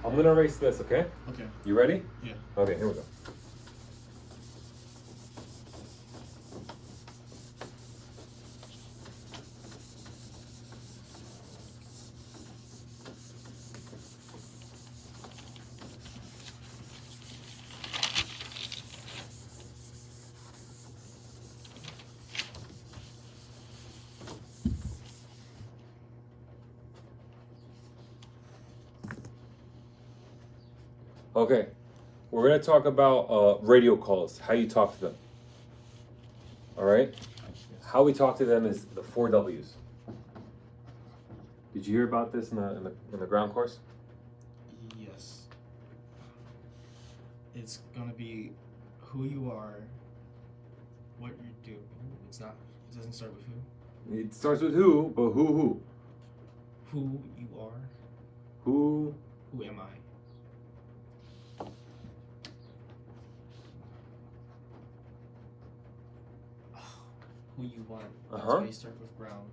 A: I'm going to erase this, okay?
B: Okay.
A: You ready?
B: Yeah.
A: Okay, here we go. Okay, we're going to talk about radio calls, how you talk to them. All right?
B: Yes.
A: How we talk to them is the 4 W's. Did you hear about this in the ground course?
B: Yes. It's gonna be who you are, what you do. It doesn't start with who.
A: It starts with who, but who?
B: Who you are.
A: Who?
B: Who am I? Who you want. That's why you start with ground.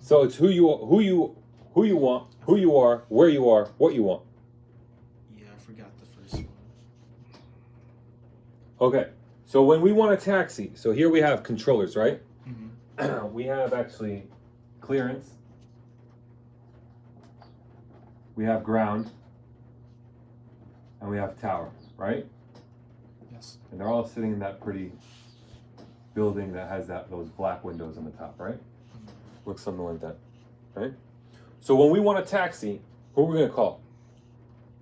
A: So it's who you want, who you are, where you are, what you want.
B: Yeah, I forgot the first one.
A: Okay. So when we want a taxi, so here we have controllers, right?
B: Mm-hmm.
A: We have actually clearance. We have ground. And we have tower, right?
B: Yes.
A: And they're all sitting in that pretty building that has those black windows on the top, right?
B: Mm-hmm.
A: Looks something like that, right? So when we want a taxi, who are we going to call?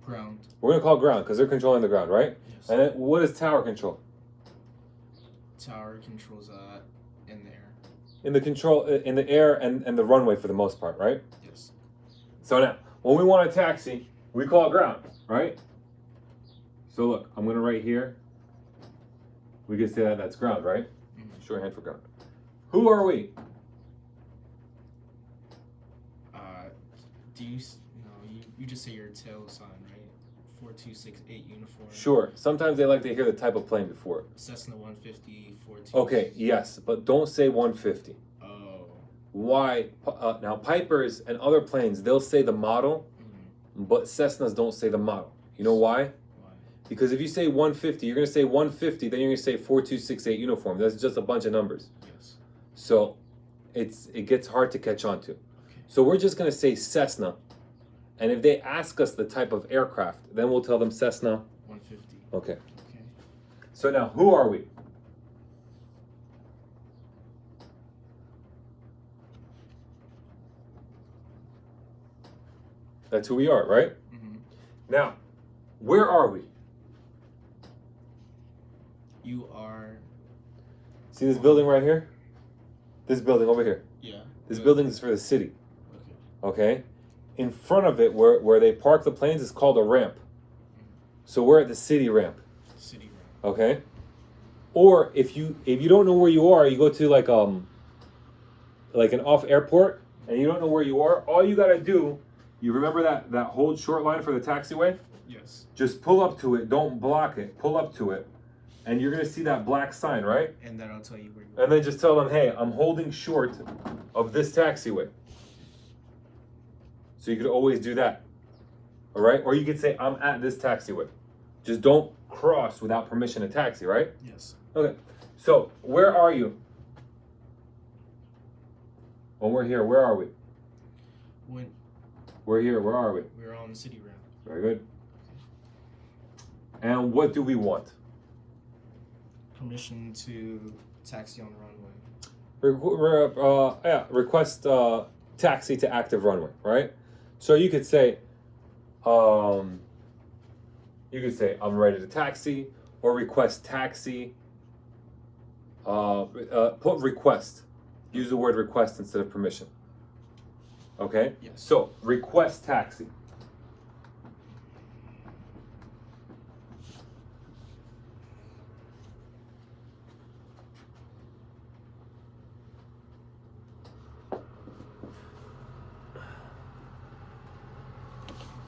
B: Ground.
A: We're going to call ground because they're controlling the ground, right?
B: Yes.
A: And then what does tower control?
B: Tower controls in the air.
A: In the air and the runway for the most part, right?
B: Yes.
A: So now, when we want a taxi, we call ground, right? So look, I'm going to write here. We can say that's ground, right?
B: Mm-hmm.
A: Shorthand for ground. Who are we?
B: Do you? No, You just say your tail sign, right? 4268 uniform.
A: Sure. Sometimes they like to hear the type of plane before.
B: Cessna 150 42.
A: Okay, yes, but don't say 150.
B: Oh.
A: Why? Now, Pipers and other planes, they'll say the model, but Cessnas don't say the model. You know why?
B: Why?
A: Because if you say 150, you're going to say 150, then you're going to say 4268 uniform. That's just a bunch of numbers.
B: Yes.
A: So it gets hard to catch on to.
B: Okay.
A: So we're just going to say Cessna. And if they ask us the type of aircraft, then we'll tell them Cessna.
B: 150.
A: Okay.
B: Okay.
A: So now, who are we? That's who we are, right?
B: Mm-hmm.
A: Now, where are we?
B: You are.
A: See this building right here? This building over here.
B: Yeah.
A: This building is for the city.
B: Okay.
A: Okay? In front of it, where they park the planes, is called a ramp. So we're at the city ramp.
B: City ramp.
A: Okay? Or if you don't know where you are, you go to like an off airport and you don't know where you are, all you gotta do, you remember that hold short line for the taxiway?
B: Yes.
A: Just pull up to it, don't block it, pull up to it, and you're gonna see that black sign, right?
B: And that'll tell you where you are.
A: And then just tell them, hey, I'm holding short of this taxiway. So you could always do that. All right? Or you could say, I'm at this taxiway. Just don't cross without permission to taxi, right?
B: Yes.
A: Okay. So where are you? When we're here, where are we?
B: When
A: We're here, where are we?
B: we're on the city ramp.
A: Very good. And what do we want?
B: Permission to taxi on the runway.
A: Request taxi to active runway, right? So you could say, I'm ready to taxi, or request taxi. Put request. Use the word request instead of permission. Okay?
B: Yes.
A: So, request taxi.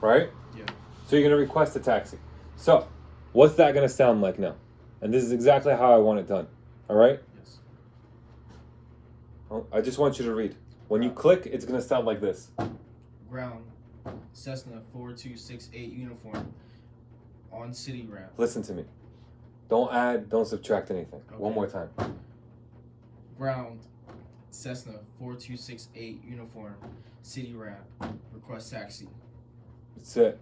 A: Right?
B: Yeah.
A: So you're going to request a taxi. So, what's that going to sound like now? And this is exactly how I want it done. All right?
B: Yes.
A: I just want you to read. When you click, it's going to sound like this.
B: Ground. Cessna 4268 uniform on city ramp.
A: Listen to me. Don't add, don't subtract anything.
B: Okay.
A: One more time.
B: Ground. Cessna 4268 uniform city ramp. Request taxi.
A: That's it.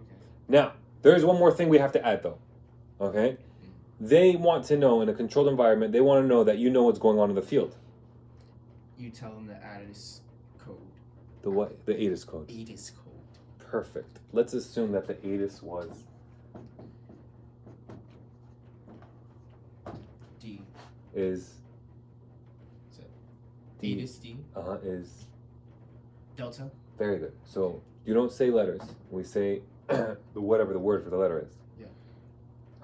B: Okay.
A: Now, there's one more thing we have to add though. Okay? They want to know in a controlled environment, they want to know that you know what's going on in the field.
B: You tell them the ATIS code.
A: The what? The ATIS code.
B: ATIS code.
A: Perfect. Let's assume that the ATIS was
B: D.
A: is D.
B: ATIS D.
A: Is
B: Delta.
A: very good. So you don't say letters. We say whatever the word for the letter is.
B: Yeah.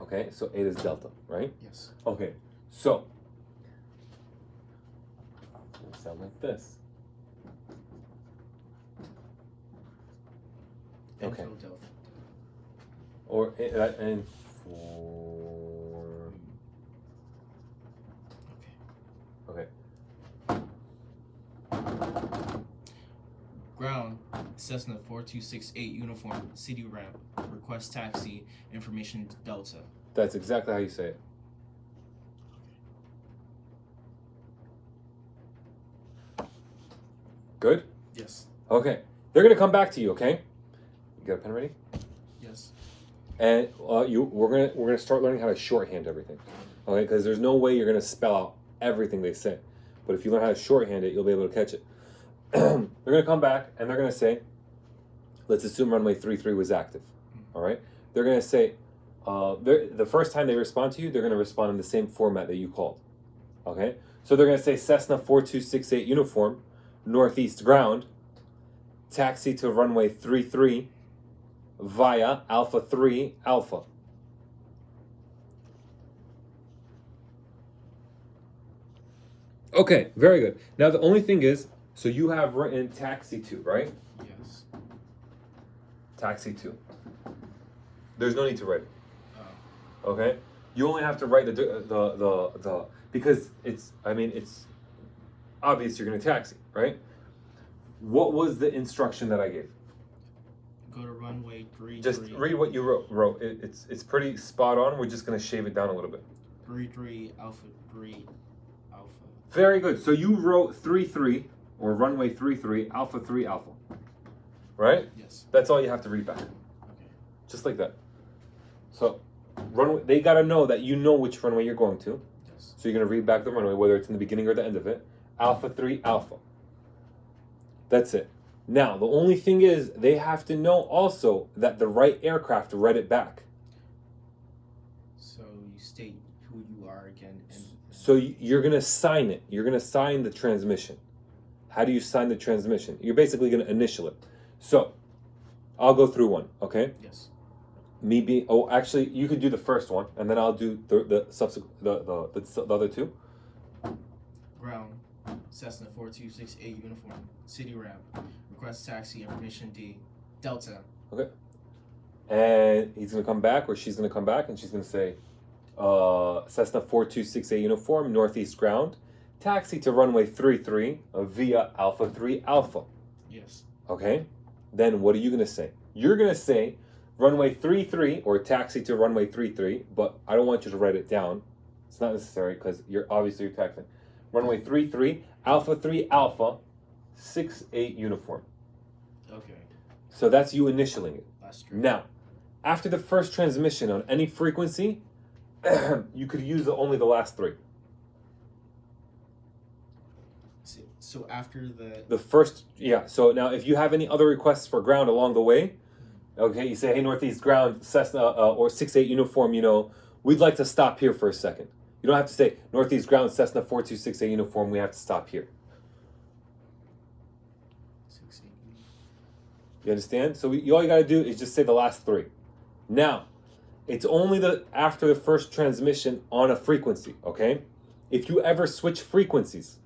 A: Okay, so ATIS delta, right?
B: Yes.
A: Okay, so it'll sound like this.
B: And
A: Okay.
B: Philadelphia.
A: Or and for
B: Okay.
A: okay.
B: Ground. Cessna 4268 uniform city ramp. Request taxi. Information Delta.
A: That's exactly how you say it. Good?
B: Yes.
A: Okay. They're gonna come back to you, okay? You got a pen ready?
B: Yes.
A: And we're gonna start learning how to shorthand everything. Okay, because there's no way you're gonna spell out everything they say. But if you learn how to shorthand it, you'll be able to catch it. They're gonna come back and they're gonna say, let's assume runway 33 was active. All right? They're gonna say, the first time they respond to you, they're gonna respond in the same format that you called. Okay? So they're gonna say Cessna 4268 uniform, northeast ground, taxi to runway 33 via Alpha 3 Alpha. Okay, very good. Now the only thing is, so you have written taxi to, right?
B: Yes.
A: taxi to. There's no need to write it.
B: Oh.
A: Okay, you only have to write the because it's obvious you're gonna taxi, right? What was the instruction that I gave?
B: Go to runway 33.
A: Just read what you wrote. It's pretty spot on. We're just gonna shave it down a little bit.
B: 33 Alpha 3 Alpha.
A: Very good. So you wrote 33 or runway 33 Alpha 3 Alpha, right?
B: Yes.
A: That's all you have to read back,
B: Okay.
A: just like that. So runway, they gotta know that you know which runway you're going to.
B: Yes.
A: So you're gonna read back the runway, whether it's in the beginning or the end of it. Alpha 3 Alpha. That's it. Now, the only thing is, they have to know also that the right aircraft read it back.
B: So you state who you are again. And
A: So you're going to sign it. You're going to sign the transmission. How do you sign the transmission? You're basically going to initial it. So I'll go through one, okay?
B: yes.
A: Actually, you could do the first one, and then I'll do the subsequent, the other two.
B: Ground. Cessna 4268 uniform. City ramp. Request taxi information D. Delta.
A: Okay. And he's going to come back, or she's going to come back, and she's going to say, Cessna 4268 uniform, northeast ground, taxi to runway 33 via Alpha 3 Alpha.
B: Yes.
A: Okay? Then what are you going to say? You're going to say runway 33 or taxi to runway 33, but I don't want you to write it down. It's not necessary because you're taxing. Runway 33, Alpha 3 Alpha, 68 uniform.
B: Okay.
A: So that's you initialing it.
B: That's true.
A: Now, after the first transmission on any frequency, you could use only the last three.
B: So after
A: the first, yeah. So now, if you have any other requests for ground along the way, okay, you say, hey, northeast ground, Cessna or 68 uniform, we'd like to stop here for a second. You don't have to say northeast ground, Cessna 4268 uniform, we have to stop here.
B: 68.
A: You understand? So all you got to do is just say the last three. Now, it's only after the first transmission on a frequency, okay? If you ever switch frequencies,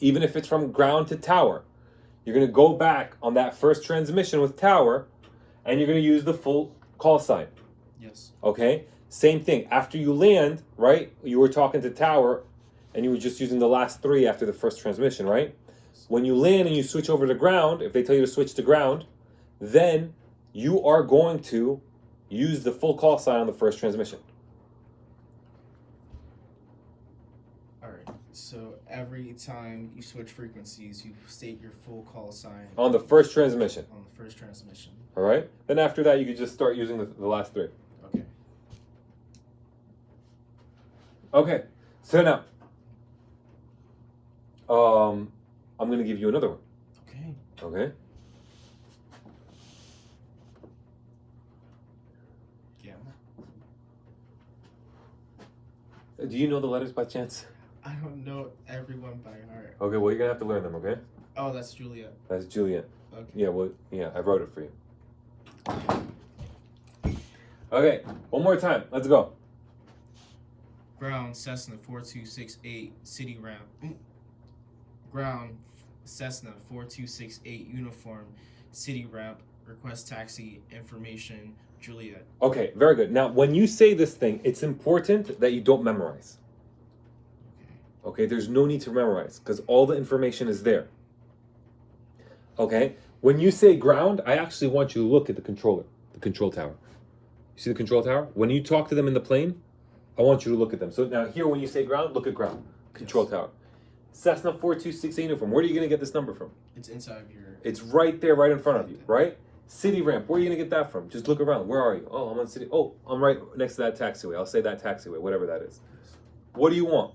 A: even if it's from ground to tower, you're going to go back on that first transmission with tower, and you're going to use the full call sign.
B: Yes.
A: Okay? Same thing. After you land, right? You were talking to tower, and you were just using the last three after the first transmission, right? When you land and you switch over to ground, if they tell you to switch to ground, then you are going to use the full call sign on the first transmission.
B: All right. So every time you switch frequencies, you state your full call sign
A: On the first transmission.
B: on the first transmission.
A: All right? Then after that, you could just start using the last three.
B: Okay.
A: Okay. So now, I'm going to give you another one.
B: Okay.
A: Okay?
B: Yeah.
A: Do you know the letters by chance?
B: I don't know everyone by heart.
A: Okay, well, you're going to have to learn them, okay?
B: Oh, that's Juliet.
A: That's Juliet.
B: Okay.
A: Yeah, well, yeah, I wrote it for you. Okay, one more time. Let's go.
B: Ground Cessna 4268 city ramp. Ground Cessna 4268 uniform city ramp. Request taxi information Juliet.
A: Okay, very good. Now, when you say this thing, it's important that you don't memorize. Okay, there's no need to memorize because all the information is there. Okay, when you say ground, I actually want you to look at the controller, the control tower. You see the control tower? When you talk to them in the plane, I want you to look at them. So now here, when you say ground, look at ground, control tower. Cessna 4268 uniform. Where are you going to get this number from?
B: It's inside of your.
A: It's right there, right in front of you, right? City ramp. Where are you going to get that from? Just look around. Where are you? Oh, I'm on city. Oh, I'm right next to that taxiway. I'll say that taxiway, whatever that is. What do you want?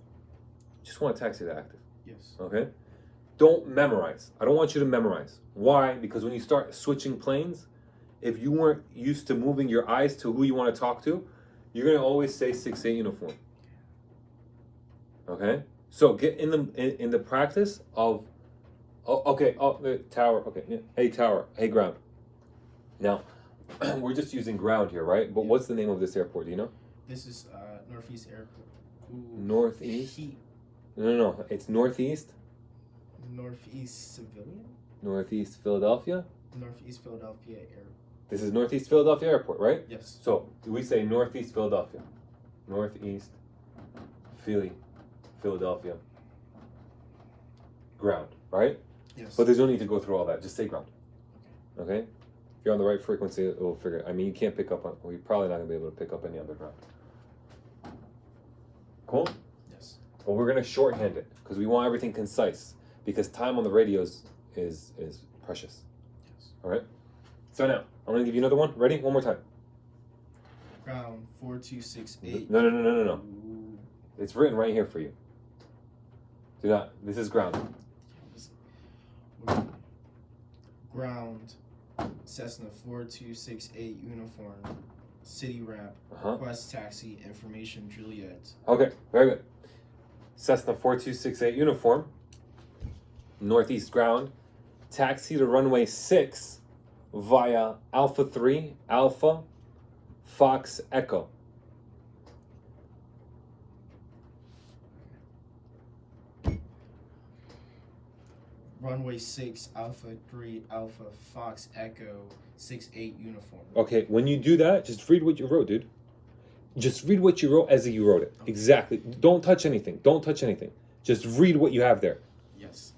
A: Just want a taxi to active.
B: Yes.
A: Okay? Don't memorize. I don't want you to memorize. Why? Because when you start switching planes, if you weren't used to moving your eyes to who you want to talk to, you're going to always say 68 uniform. Okay? So get in the practice of the tower. Okay. Yeah. Hey tower. Hey ground. Now, we're just using ground here, right? But what's the name of this airport? Do you know?
B: This is Northeast Airport. Ooh.
A: Northeast?
B: Heat.
A: No. It's Northeast.
B: Northeast Civilian?
A: Northeast Philadelphia?
B: Northeast Philadelphia Air.
A: This is Northeast Philadelphia Airport, right?
B: Yes.
A: So we say Northeast Philadelphia. Northeast Philadelphia. Ground, right?
B: Yes.
A: But there's no need to go through all that. Just say ground. Okay? If you're on the right frequency, it will figure it. I mean, you can't pick up on, well, you're probably not going to be able to pick up any other ground. Cool?
B: Yes.
A: But we're going to shorthand it because we want everything concise because time on the radios is precious.
B: Yes.
A: All right? So now, I'm going to give you another one. Ready? One more time.
B: Ground 4268.
A: No.
B: Ooh.
A: It's written right here for you. Do not. This is ground.
B: Ground Cessna 4268 uniform. City ramp.
A: Uh-huh.
B: Request taxi. Information Juliet.
A: Okay, very good. Cessna 4268 uniform. Northeast ground. Taxi to runway 6 via Alpha 3 Alpha Fox Echo.
B: Runway 6 Alpha 3 Alpha Fox Echo 68 uniform.
A: Okay, when you do that, just read what you wrote, dude. Just read what you wrote as if you wrote it.
B: Okay.
A: Exactly. Don't touch anything. Don't touch anything. Just read what you have there.
B: Yes.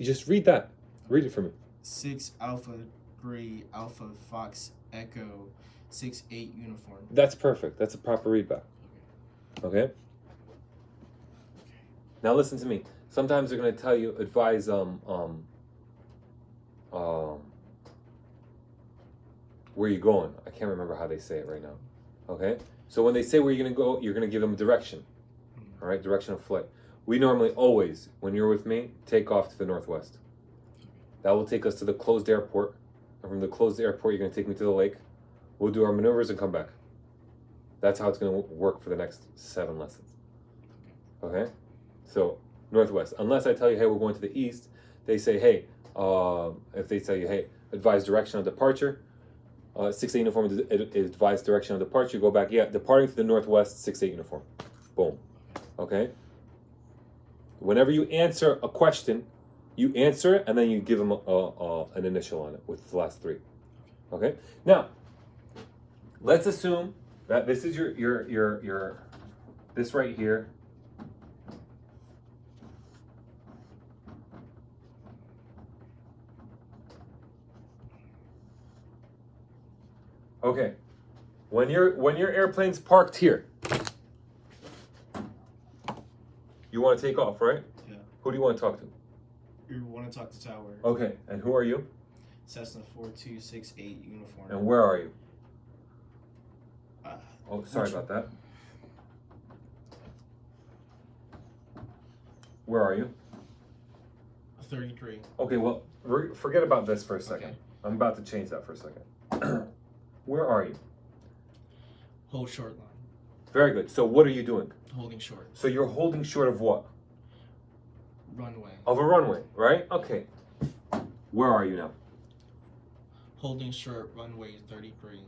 A: Just read that. Read it for me.
B: 6 Alpha 3 Alpha Fox Echo 68 uniform.
A: That's perfect. That's a proper read back. Okay? Now listen to me. Sometimes they're gonna tell you, advise where you going. I can't remember how they say it right now. Okay? So when they say where you're gonna go, you're gonna give them direction. All right, direction of flight. We normally always, when you're with me, take off to the northwest. That will take us to the closed airport. And from the closed airport, you're gonna take me to the lake. We'll do our maneuvers and come back. That's how it's gonna work for the next 7 lessons. Okay? So, northwest. Unless I tell you, hey, we're going to the east, they say, hey, if they tell you, hey, advise direction of departure, 6-8 uniform, advise direction of departure, you go back, yeah, departing to the northwest, 6-8 uniform. Boom. Okay? Whenever you answer a question, you answer it and then you give them an initial on it with the last 3. Okay? Now, let's assume that this is your this right here. Okay, when your airplane's parked here, you want to take off, right?
B: Yeah.
A: Who do you want to talk to?
B: You want to talk to Tower.
A: Okay, and who are you?
B: Cessna 4268 uniform.
A: And where are you?
B: Uh,
A: Oh, sorry about that. Where are you?
B: 33.
A: Okay, well, forget about this for a second.
B: Okay.
A: I'm about to change that for a second. Where are you?
B: Hold short line.
A: Very good. So what are you doing?
B: Holding short.
A: So you're holding short of what?
B: Runway.
A: Of a runway, right? Okay. Where are you now?
B: Holding short runway 33.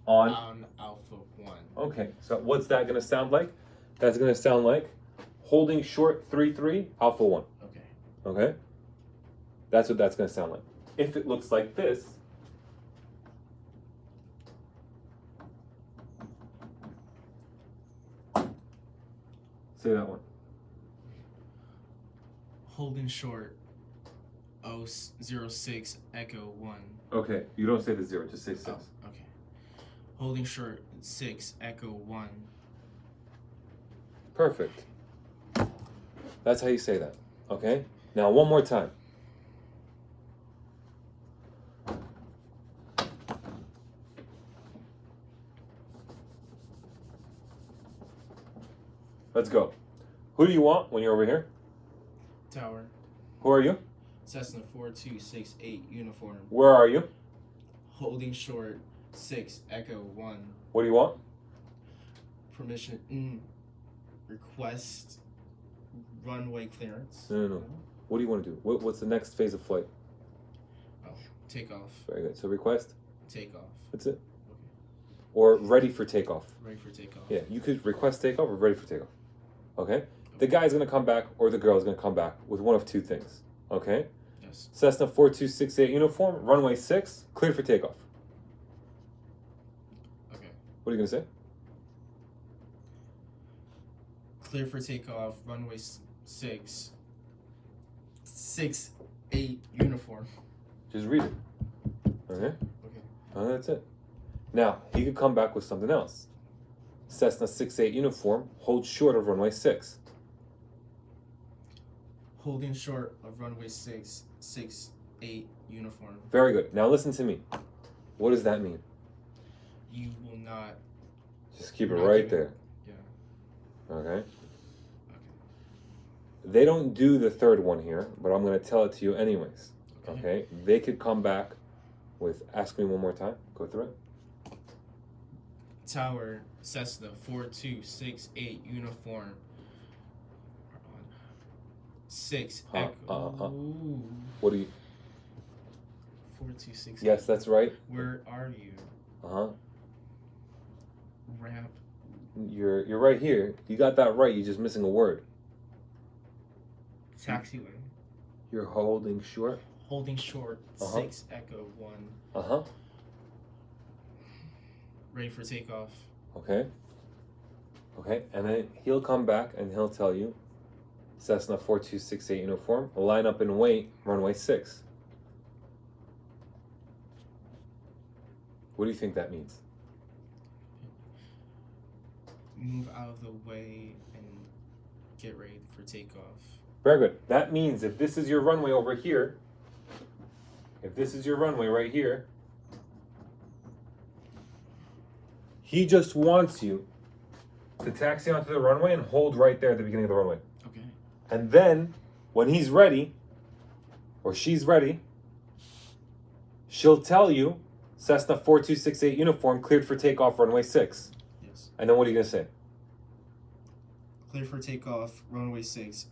A: On
B: Alpha 1.
A: Okay, so what's that going to sound like? That's going to sound like holding short 3-3, Alpha 1.
B: Okay.
A: Okay? That's what that's going to sound like. If it looks like this, say that one.
B: Holding short 06 Echo 1.
A: Okay, you don't say the 0, just say 6.
B: Oh, okay. Holding short 6 Echo 1.
A: Perfect. That's how you say that. Okay? Now, one more time. Let's go. Who do you want when you're over here?
B: Tower.
A: Who are you?
B: Cessna 4268 uniform.
A: Where are you?
B: Holding short 6 Echo 1.
A: What do you want?
B: Permission. Request runway clearance.
A: No. What do you want to do? What's the next phase of flight?
B: Oh, takeoff.
A: Very good. So request.
B: Takeoff.
A: That's it. Or ready for takeoff.
B: Ready for takeoff.
A: Yeah, you could request takeoff or ready for takeoff. Okay? The guy's gonna come back or the girl is gonna come back with one of two things. Okay?
B: Yes.
A: Cessna 4268 uniform, runway 6, cleared for takeoff.
B: Okay.
A: What are you gonna say?
B: Clear for takeoff. Runway 6. 6-8 uniform.
A: Just read it. Okay?
B: Okay.
A: That's it. Now, he could come back with something else. Cessna 68 uniform, hold short of runway 6.
B: Holding short of runway 6-8 uniform.
A: Very good. Now listen to me. What does that mean?
B: You will not.
A: Just keep it
B: You're not
A: right
B: giving-
A: there.
B: Yeah.
A: Okay?
B: Okay.
A: They don't do the third one here, but I'm going to tell it to you anyways. Okay? They could come back with, ask me one more time. Go through it.
B: Tower Cessna 4268 uniform. 6 Echo. Ooh.
A: What do you?
B: 4268.
A: Yes, that's right.
B: Where are you?
A: Uh-huh.
B: Ramp.
A: You're right here. You got that right. You're just missing a word.
B: Taxiway.
A: You're holding short.
B: Holding short.
A: Uh-huh.
B: 6 Echo 1.
A: Uh-huh.
B: Ready for takeoff.
A: Okay. Okay. And then he'll come back and he'll tell you Cessna 4268 uniform, line up and wait, runway 6. What do you think that means?
B: Move out of the way and get ready for takeoff.
A: Very good. That means if this is your runway over here, if this is your runway right here, he just wants you to taxi onto the runway and hold right there at the beginning of the runway.
B: Okay.
A: And then, when he's ready, or she's ready, she'll tell you, Cessna 4268 uniform, cleared for takeoff, runway 6.
B: Yes.
A: And then what are you going to say?
B: Clear for takeoff. Runway 6.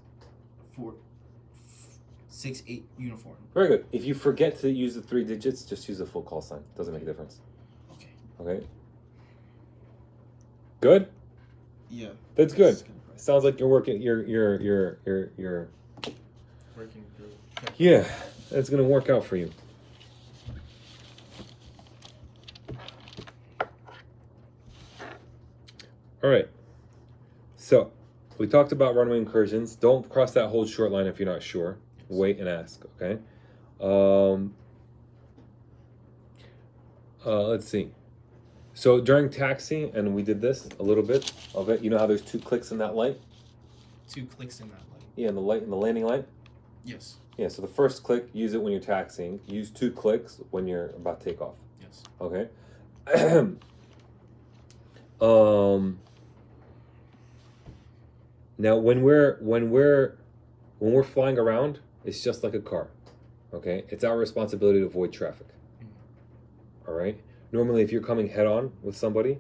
B: 6-8 uniform.
A: Very good. If you forget to use the 3 digits, just use the full call sign. Doesn't make a difference.
B: Okay.
A: Okay? Good?
B: Yeah.
A: That's good.
B: It's gonna be
A: Sounds like you're working, you're
B: working through. Okay.
A: yeah, that's going to work out for you. All right. So, we talked about runway incursions. Don't cross that hold short line if you're not sure. Wait and ask, okay? Let's see. So during taxi, and we did this a little bit of it. You know how there's 2 clicks in that light?
B: 2 clicks in that light.
A: Yeah, in the light, in the landing light.
B: Yes.
A: Yeah. So the first click, use it when you're taxiing. Use 2 clicks when you're about to take off.
B: Yes.
A: Okay. Now when we're flying around, it's just like a car. Okay? It's our responsibility to avoid traffic. All right? Normally if you're coming head on with somebody,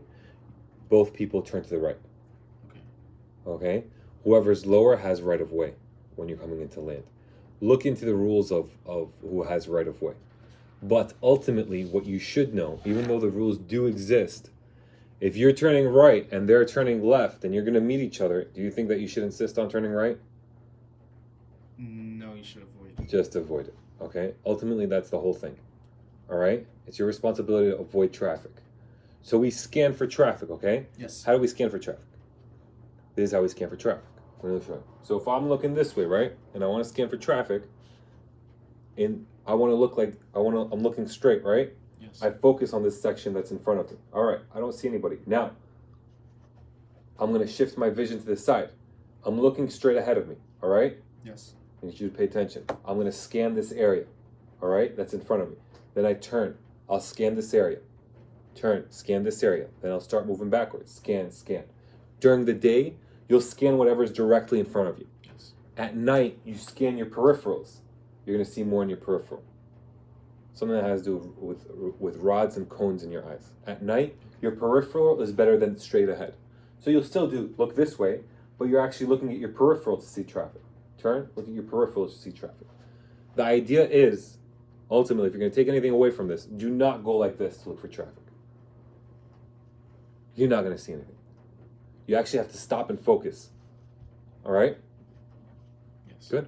A: both people turn to the right.
B: Okay.
A: Okay? Whoever's lower has right of way when you're coming into land. Look into the rules of who has right of way. But ultimately, what you should know, even though the rules do exist, if you're turning right and they're turning left and you're going to meet each other, do you think that you should insist on turning right?
B: No, you should avoid it.
A: Just avoid it. Okay? Ultimately, that's the whole thing. All right? It's your responsibility to avoid traffic. So we scan for traffic, okay?
B: Yes.
A: How do we scan for traffic? This is how we scan for traffic. Let me show you. So if I'm looking this way, right, and I want to scan for traffic, and I want to look like I'm looking straight, right?
B: Yes.
A: I focus on this section that's in front of me. All right, I don't see anybody. Now, I'm going to shift my vision to the side. I'm looking straight ahead of me, all right?
B: Yes.
A: I need you to pay attention. I'm going to scan this area, all right, that's in front of me. Then I turn. I'll scan this area. Turn, scan this area. Then I'll start moving backwards. Scan, scan. During the day, you'll scan whatever's directly in front of you.
B: Yes.
A: At night, you scan your peripherals. You're going to see more in your peripheral. Something that has to do with rods and cones in your eyes. At night, your peripheral is better than straight ahead. So you'll still look this way, but you're actually looking at your peripheral to see traffic. Turn, look at your peripheral to see traffic. The idea is, ultimately, if you're going to take anything away from this, do not go like this to look for traffic. You're not going to see anything. You actually have to stop and focus. All right.
B: Yes.
A: Good.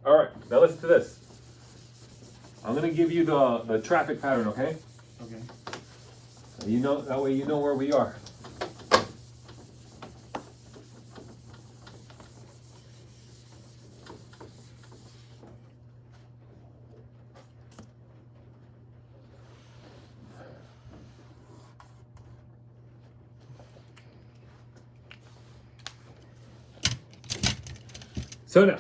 A: All right. Now listen to this. I'm gonna give you the traffic pattern, okay?
B: Okay.
A: You know that way you know where we are. So now,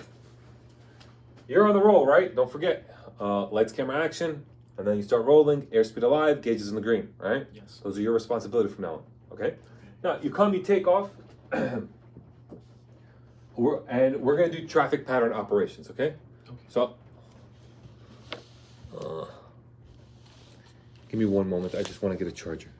A: you're on the roll, right? Don't forget, lights, camera, action, and then you start rolling, airspeed alive, gauges in the green, right?
B: Yes.
A: Those are your responsibility from now on, okay? Now, you come, you take off, we're gonna do traffic pattern operations, okay?
B: Okay.
A: So, give me one moment, I just wanna get a charger.